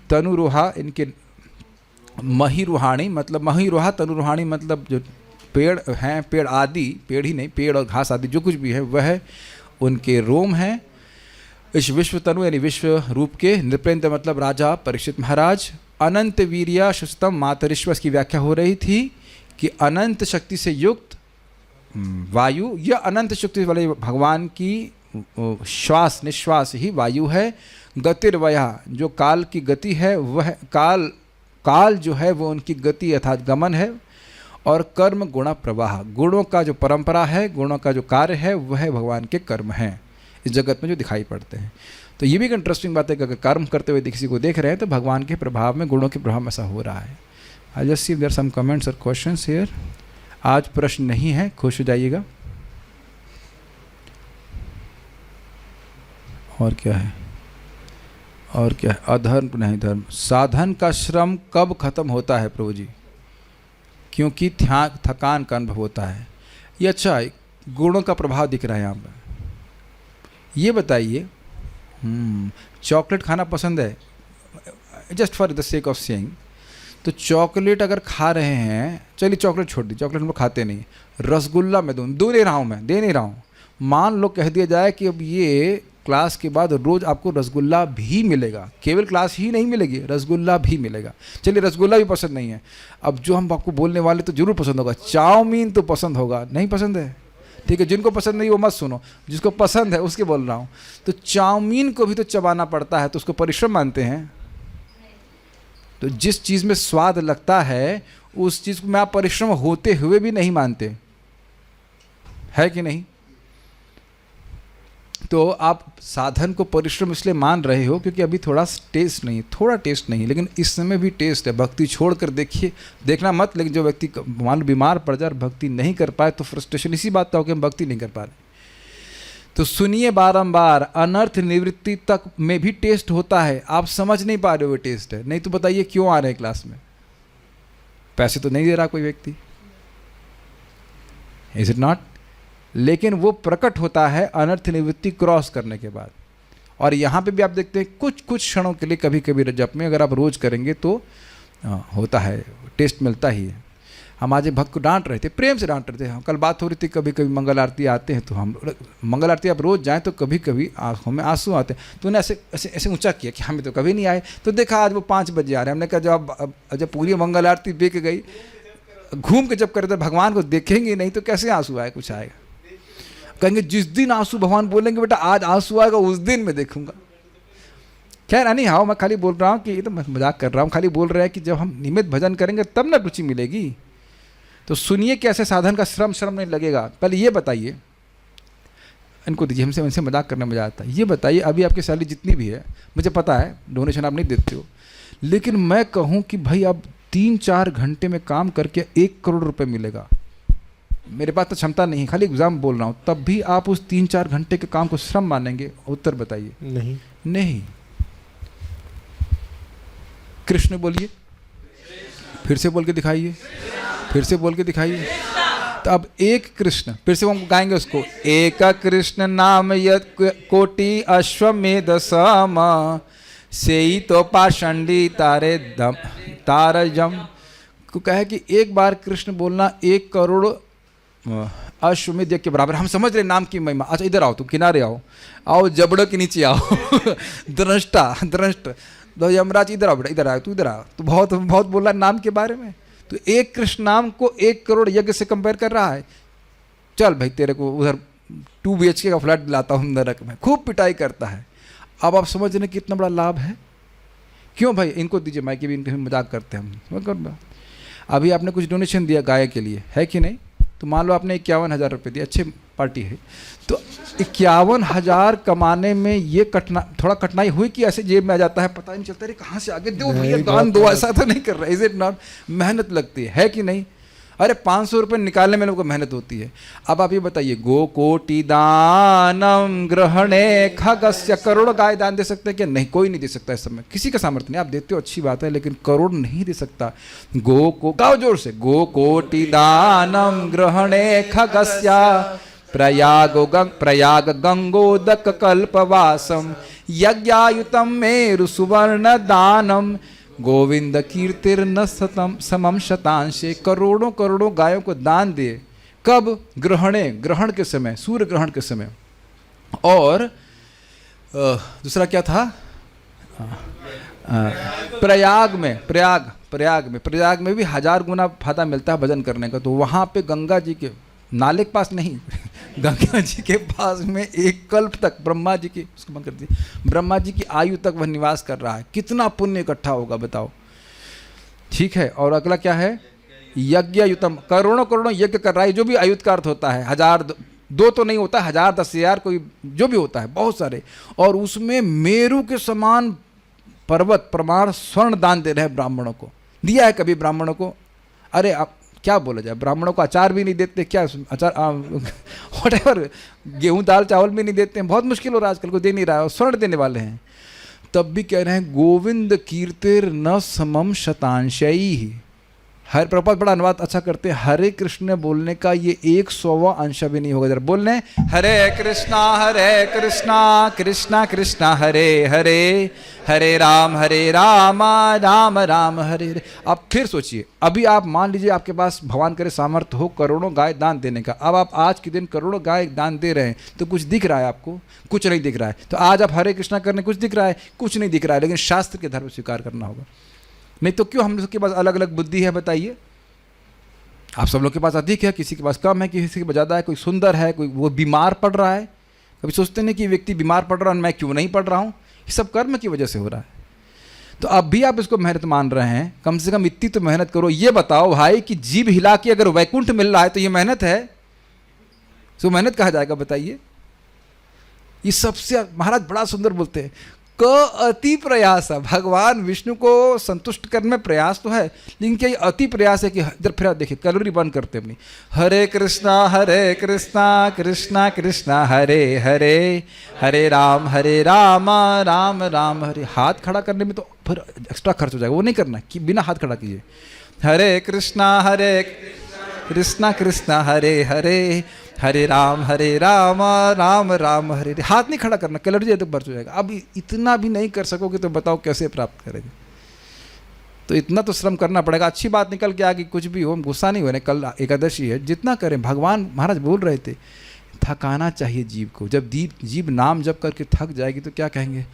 तनुरुहा इनके, महिरुहाणी मतलब महिरुहा, तनुरुहाणी मतलब जो पेड़ हैं, पेड़ आदि, पेड़ ही नहीं, पेड़ और घास आदि जो कुछ भी है वह उनके रोम हैं। इस विश्व तनु यानी विश्व रूप के, नृपेंद्र मतलब राजा परीक्षित महाराज, अनंत वीर्या शुष्टम मातरिश्व की व्याख्या हो रही थी कि अनंत शक्ति से युक्त वायु, यह अनंत शक्ति वाले भगवान की श्वास निश्वास ही वायु है। गतिर्वया, जो काल की गति है वह काल जो है वो उनकी गति अर्थात गमन है। और कर्म गुण प्रवाह, गुणों का जो परंपरा है, गुणों का जो कार्य है वह भगवान के कर्म हैं इस जगत में जो दिखाई पड़ते हैं। तो ये भी एक इंटरेस्टिंग बात है कि अगर कर्म करते हुए किसी को देख रहे हैं तो भगवान के प्रभाव में, गुणों के प्रभाव में ऐसा हो रहा है। I just see there some comments और क्वेश्चंस हियर। आज प्रश्न नहीं है, खुश हो जाइएगा। और क्या है, और क्या है, अधर्म नहीं धर्म। साधन का श्रम कब खत्म होता है प्रभु जी? क्योंकि थकान का अनुभव होता है। ये अच्छा है, गुणों का प्रभाव दिख रहा है यहाँ पर। ये बताइए, चॉकलेट खाना पसंद है, just for the sake of saying, तो चॉकलेट अगर खा रहे हैं, चलिए चॉकलेट छोड़ दी, चॉकलेट हम लोग खाते नहीं, रसगुल्ला मैं दे नहीं रहा हूँ। मान लो कह दिया जाए कि अब ये क्लास के बाद रोज़ आपको रसगुल्ला भी मिलेगा, केवल क्लास ही नहीं मिलेगी, रसगुल्ला भी मिलेगा। चलिए रसगुल्ला भी पसंद नहीं है, अब जो हम आपको बोलने वाले तो ज़रूर पसंद होगा, चाउमीन तो पसंद होगा, नहीं पसंद है? ठीक है, जिनको पसंद नहीं वो मत सुनो, जिसको पसंद है उसके बोल रहा हूँ। तो चाउमीन को भी तो चबाना पड़ता है, तो उसको परिश्रम मानते हैं? तो जिस चीज़ में स्वाद लगता है उस चीज़ में आप परिश्रम होते हुए भी नहीं मानते, है कि नहीं? तो आप साधन को परिश्रम इसलिए मान रहे हो क्योंकि अभी थोड़ा टेस्ट नहीं, लेकिन इस समय भी टेस्ट है। भक्ति छोड़कर देखिए, देखना मत, लेकिन जो व्यक्ति मान लो बीमार पड़ जाए और भक्ति नहीं कर पाए तो फ्रस्ट्रेशन इसी बात का हो कि हम भक्ति नहीं कर पा रहे। तो सुनिए बारंबार, अनर्थ निवृत्ति तक में भी टेस्ट होता है, आप समझ नहीं पा रहे हो टेस्ट है। नहीं तो बताइए क्यों आ रहे हैं क्लास में? पैसे तो नहीं दे रहा कोई व्यक्ति, इज इट नॉट? लेकिन वो प्रकट होता है अनर्थ निवृत्ति क्रॉस करने के बाद। और यहाँ पे भी आप देखते हैं कुछ क्षणों के लिए कभी कभी जप में अगर आप रोज़ करेंगे तो होता है, टेस्ट मिलता ही है। हम आज भक्त को डांट रहे थे, प्रेम से डांट रहे थे। कल बात हो रही थी, कभी कभी मंगल आरती आते हैं तो हम मंगल आरती आप रोज़ जाएं तो कभी कभी आँखों में आंसू आते हैं। तो उन्हें ऐसे ऊंचा किया कि हमें तो कभी नहीं आए, तो देखा आज वो 5 बजे आ रहे हैं। हमने कहा जब पूरी मंगल आरती बिक गई, घूम के जब करे तो भगवान को देखेंगे नहीं तो कैसे आंसू आए? कुछ आएगा? कहेंगे जिस दिन आंसू भगवान बोलेंगे बेटा आज आंसू आएगा उस दिन मैं देखूंगा। खैर नहीं, हाँ मैं खाली बोल रहा हूँ कि ये तो मैं मजाक कर रहा हूँ, खाली बोल रहे हैं कि जब हम नियमित भजन करेंगे तब ना रुचि मिलेगी। तो सुनिए कैसे साधन का श्रम नहीं लगेगा। पहले ये बताइए, इनको दीजिए, हमसे मजाक करने में मजा आता है। ये बताइए अभी आपकी सैलरी जितनी भी है, मुझे पता है डोनेशन आप नहीं देते हो, लेकिन मैं कहूँ कि भाई अब 3-4 घंटे में काम करके 1 करोड़ रुपए मिलेगा, मेरे पास तो क्षमता नहीं, खाली एग्जाम बोल रहा हूँ, तब भी आप उस 3-4 घंटे के काम को श्रम मानेंगे? उत्तर बताइए। नहीं। कृष्ण बोलिए, फिर से बोल के दिखाइए, फिर से बोल के दिखाइए। तो अब एक कृष्ण, फिर से हम गाएंगे उसको, एक कृष्ण नाम यत कोटि अश्वमेध सम, सेई तो पाषंडी तारजम को कहे कि एक बार कृष्ण बोलना 1 करोड़ अश्वमेध यज्ञ के बराबर। हम समझ रहे नाम की महिमा। अच्छा इधर आओ, तुम किनारे आओ, जबड़ों के नीचे आओ। दृष्ट दो यमराज, इधर आओ बेटा, इधर आओ, तू इधर आओ। तो बहुत बोला नाम के बारे में। तो एक कृष्ण नाम को 1 करोड़ यज्ञ से कंपेयर कर रहा है। चल भाई तेरे को उधर 2 BHK का फ्लैट दिलाता हूँ नरक में, खूब पिटाई करता है। अब आप समझ रहे कितना बड़ा लाभ है। क्यों भाई? इनको दीजिए माइक, भी इनके मजाक करते हैं हम। अभी आपने कुछ डोनेशन दिया गाय के लिए, है कि नहीं? तो मान लो आपने 51,000 रुपये दिए, अच्छे पार्टी है, तो 51,000 कमाने में ये थोड़ा कठिनाई हुई कि ऐसे जेब में आ जाता है, पता नहीं चलता, अरे कहाँ से आगे दो भैया, दान दो, ऐसा तो नहीं कर रहा। Is it not? मेहनत लगती है कि नहीं? अरे 500 रुपये निकालने में लोगों को मेहनत होती है। अब आप ये बताइए, गो कोटि दानम ग्रहणे खगस्य, करोड़ गाय दान दे सकते हैं क्या? नहीं, कोई नहीं दे सकता इस समय, किसी का सामर्थ्य नहीं। आप देते हो अच्छी बात है, लेकिन करोड़ नहीं दे सकता। गाओ जोर से, गो कोटि दानम ग्रहणे खगस्य, प्रयाग गंगोदक कल्पवासम, यज्ञायुतम मेरु सुवर्ण दानम, गोविंद कीर्तिर्न सतम समम शतांशे। करोड़ों गायों को दान दिए। कब? ग्रहण के समय, सूर्य ग्रहण के समय। और दूसरा क्या था? प्रयाग में भी 1000 गुना फायदा मिलता है भजन करने का। तो वहाँ पे गंगा जी के नाले के पास नहीं, गंगा जी के पास में एक कल्प तक ब्रह्मा जी की, उसको बंद कर दिए, ब्रह्मा जी की आयु तक वह निवास कर रहा है। कितना पुण्य इकट्ठा होगा बताओ। ठीक है, और अगला क्या है, यज्ञ युतम, करोड़ों करोड़ों यज्ञ कर रहा है। जो भी आयुध का अर्थ होता है, 1000 दो तो नहीं होता, 1000 10,000 कोई जो भी होता है, बहुत सारे। और उसमें मेरु के समान पर्वत प्रमाण स्वर्ण दान दे रहे हैं ब्राह्मणों को। दिया है कभी ब्राह्मणों को? अरे आप क्या बोला जाए, ब्राह्मणों को अचार भी नहीं देते क्या, अचार व्हाटएवर, गेहूं दाल चावल भी नहीं देते हैं, बहुत मुश्किल हो रहा है आजकल, को दे नहीं रहा है, और स्वर्ण देने वाले हैं। तब भी कह रहे हैं गोविंद कीर्तिर न समम शतांशई। हर प्रपात बड़ा अनुवाद अच्छा करते हैं, हरे कृष्ण बोलने का ये 100वां अंश भी नहीं होगा। जरा बोलने, हरे कृष्णा कृष्णा कृष्णा हरे हरे, हरे राम राम राम हरे हरे। अब फिर सोचिए, अभी आप मान लीजिए आपके पास भगवान करे सामर्थ्य हो करोड़ों गाय दान देने का। अब आप आज के दिन करोड़ों गाय दान दे रहे हैं, तो कुछ दिख रहा है आपको? कुछ नहीं दिख रहा है। तो आज आप हरे कृष्णा करने, कुछ दिख रहा है? कुछ नहीं दिख रहा है। लेकिन शास्त्र के धर्म स्वीकार करना होगा, नहीं तो क्यों हम लोग के पास अलग अलग बुद्धि है बताइए। आप सब लोग के पास अधिक है, किसी के पास कम है, किसी के पास ज़्यादा है। कोई सुंदर है, कोई वो बीमार पड़ रहा है। कभी सोचते नहीं कि व्यक्ति बीमार पड़ रहा है, मैं क्यों नहीं पड़ रहा हूँ? ये सब कर्म की वजह से हो रहा है। तो अब भी आप इसको मेहनत मान रहे हैं, कम से कम इतनी तो मेहनत करो। ये बताओ भाई कि जीभ हिला के अगर वैकुंठ मिल रहा है तो ये मेहनत है? तो मेहनत कहा जाएगा बताइए? ये सबसे महाराज बड़ा सुंदर बोलते हैं, क अति प्रयास है। भगवान विष्णु को संतुष्ट करने में प्रयास तो है, लेकिन क्या ये अति प्रयास है कि इधर फिर देखिए कैलोरी बर्न करते अपनी। हरे कृष्णा कृष्णा कृष्णा हरे हरे, हरे राम राम राम हरे। हाथ खड़ा करने में तो फिर एक्स्ट्रा खर्च हो जाएगा, वो नहीं करना कि बिना हाथ खड़ा कीजिए। हरे कृष्णा कृष्णा हरे हरे, हरे राम राम राम हरे हरे। हाथ नहीं खड़ा करना, कैलोरी तो बर्च हो जाएगा। अब इतना भी नहीं कर सकोगे तो बताओ कैसे प्राप्त करेंगे? तो इतना तो श्रम करना पड़ेगा। अच्छी बात निकल के आ कि कुछ भी हो, गुस्सा नहीं होने, कल एकादशी है, जितना करें। भगवान महाराज बोल रहे थे थकाना चाहिए जीव को। जब जीव नाम जप करके थक जाएगी तो क्या कहेंगे?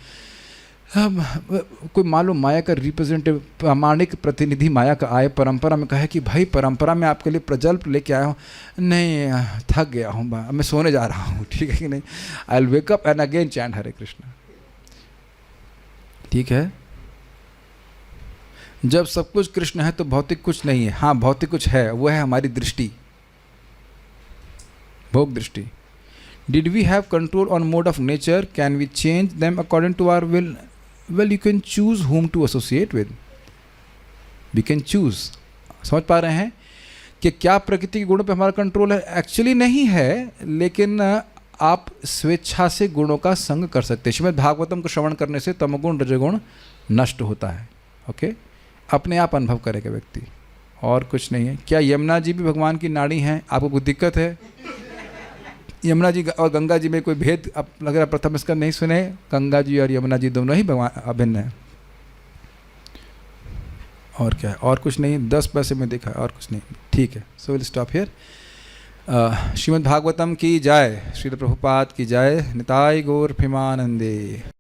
कोई मालूम माया का रिप्रेजेंटेटिव, प्रामाणिक प्रतिनिधि माया का आए, परंपरा में कहे कि भाई परंपरा में आपके लिए प्रजल्प लेके आया हूँ, नहीं थक गया हूँ, मैं सोने जा रहा हूँ, ठीक है कि नहीं? I will wake up and again chant Hare Krishna. ठीक है, जब सब कुछ कृष्ण है तो भौतिक कुछ नहीं है। हाँ, भौतिक कुछ है, वो है हमारी दृष्टि, भोग दृष्टि। Did we have control on mode of nature? Can we change them according to our will? Well, you can choose whom to associate with. We can choose. समझ पा रहे हैं कि क्या प्रकृति के गुणों पे हमारा कंट्रोल है? एक्चुअली नहीं है, लेकिन आप स्वेच्छा से गुणों का संग कर सकते हैं। श्रीमद् भागवतम को श्रवण करने से तमोगुण रजोगुण नष्ट होता है। ओके, अपने आप अनुभव करेगा व्यक्ति, और कुछ नहीं है। क्या यमुना जी भी भगवान की नाड़ी हैं? आपको कोई दिक्कत है? यमुना जी और गंगा जी में कोई भेद अब लग रहा प्रथम इसका नहीं सुने? गंगा जी और यमुना जी दोनों ही भगवान अभिन्न हैं। और क्या है? और कुछ नहीं, 10 पैसे में देखा, और कुछ नहीं। ठीक है, so will stop here. Shrimad Bhagavatam की जय, श्रील प्रभुपाद की जय, निताय गौर प्रेमानंदे।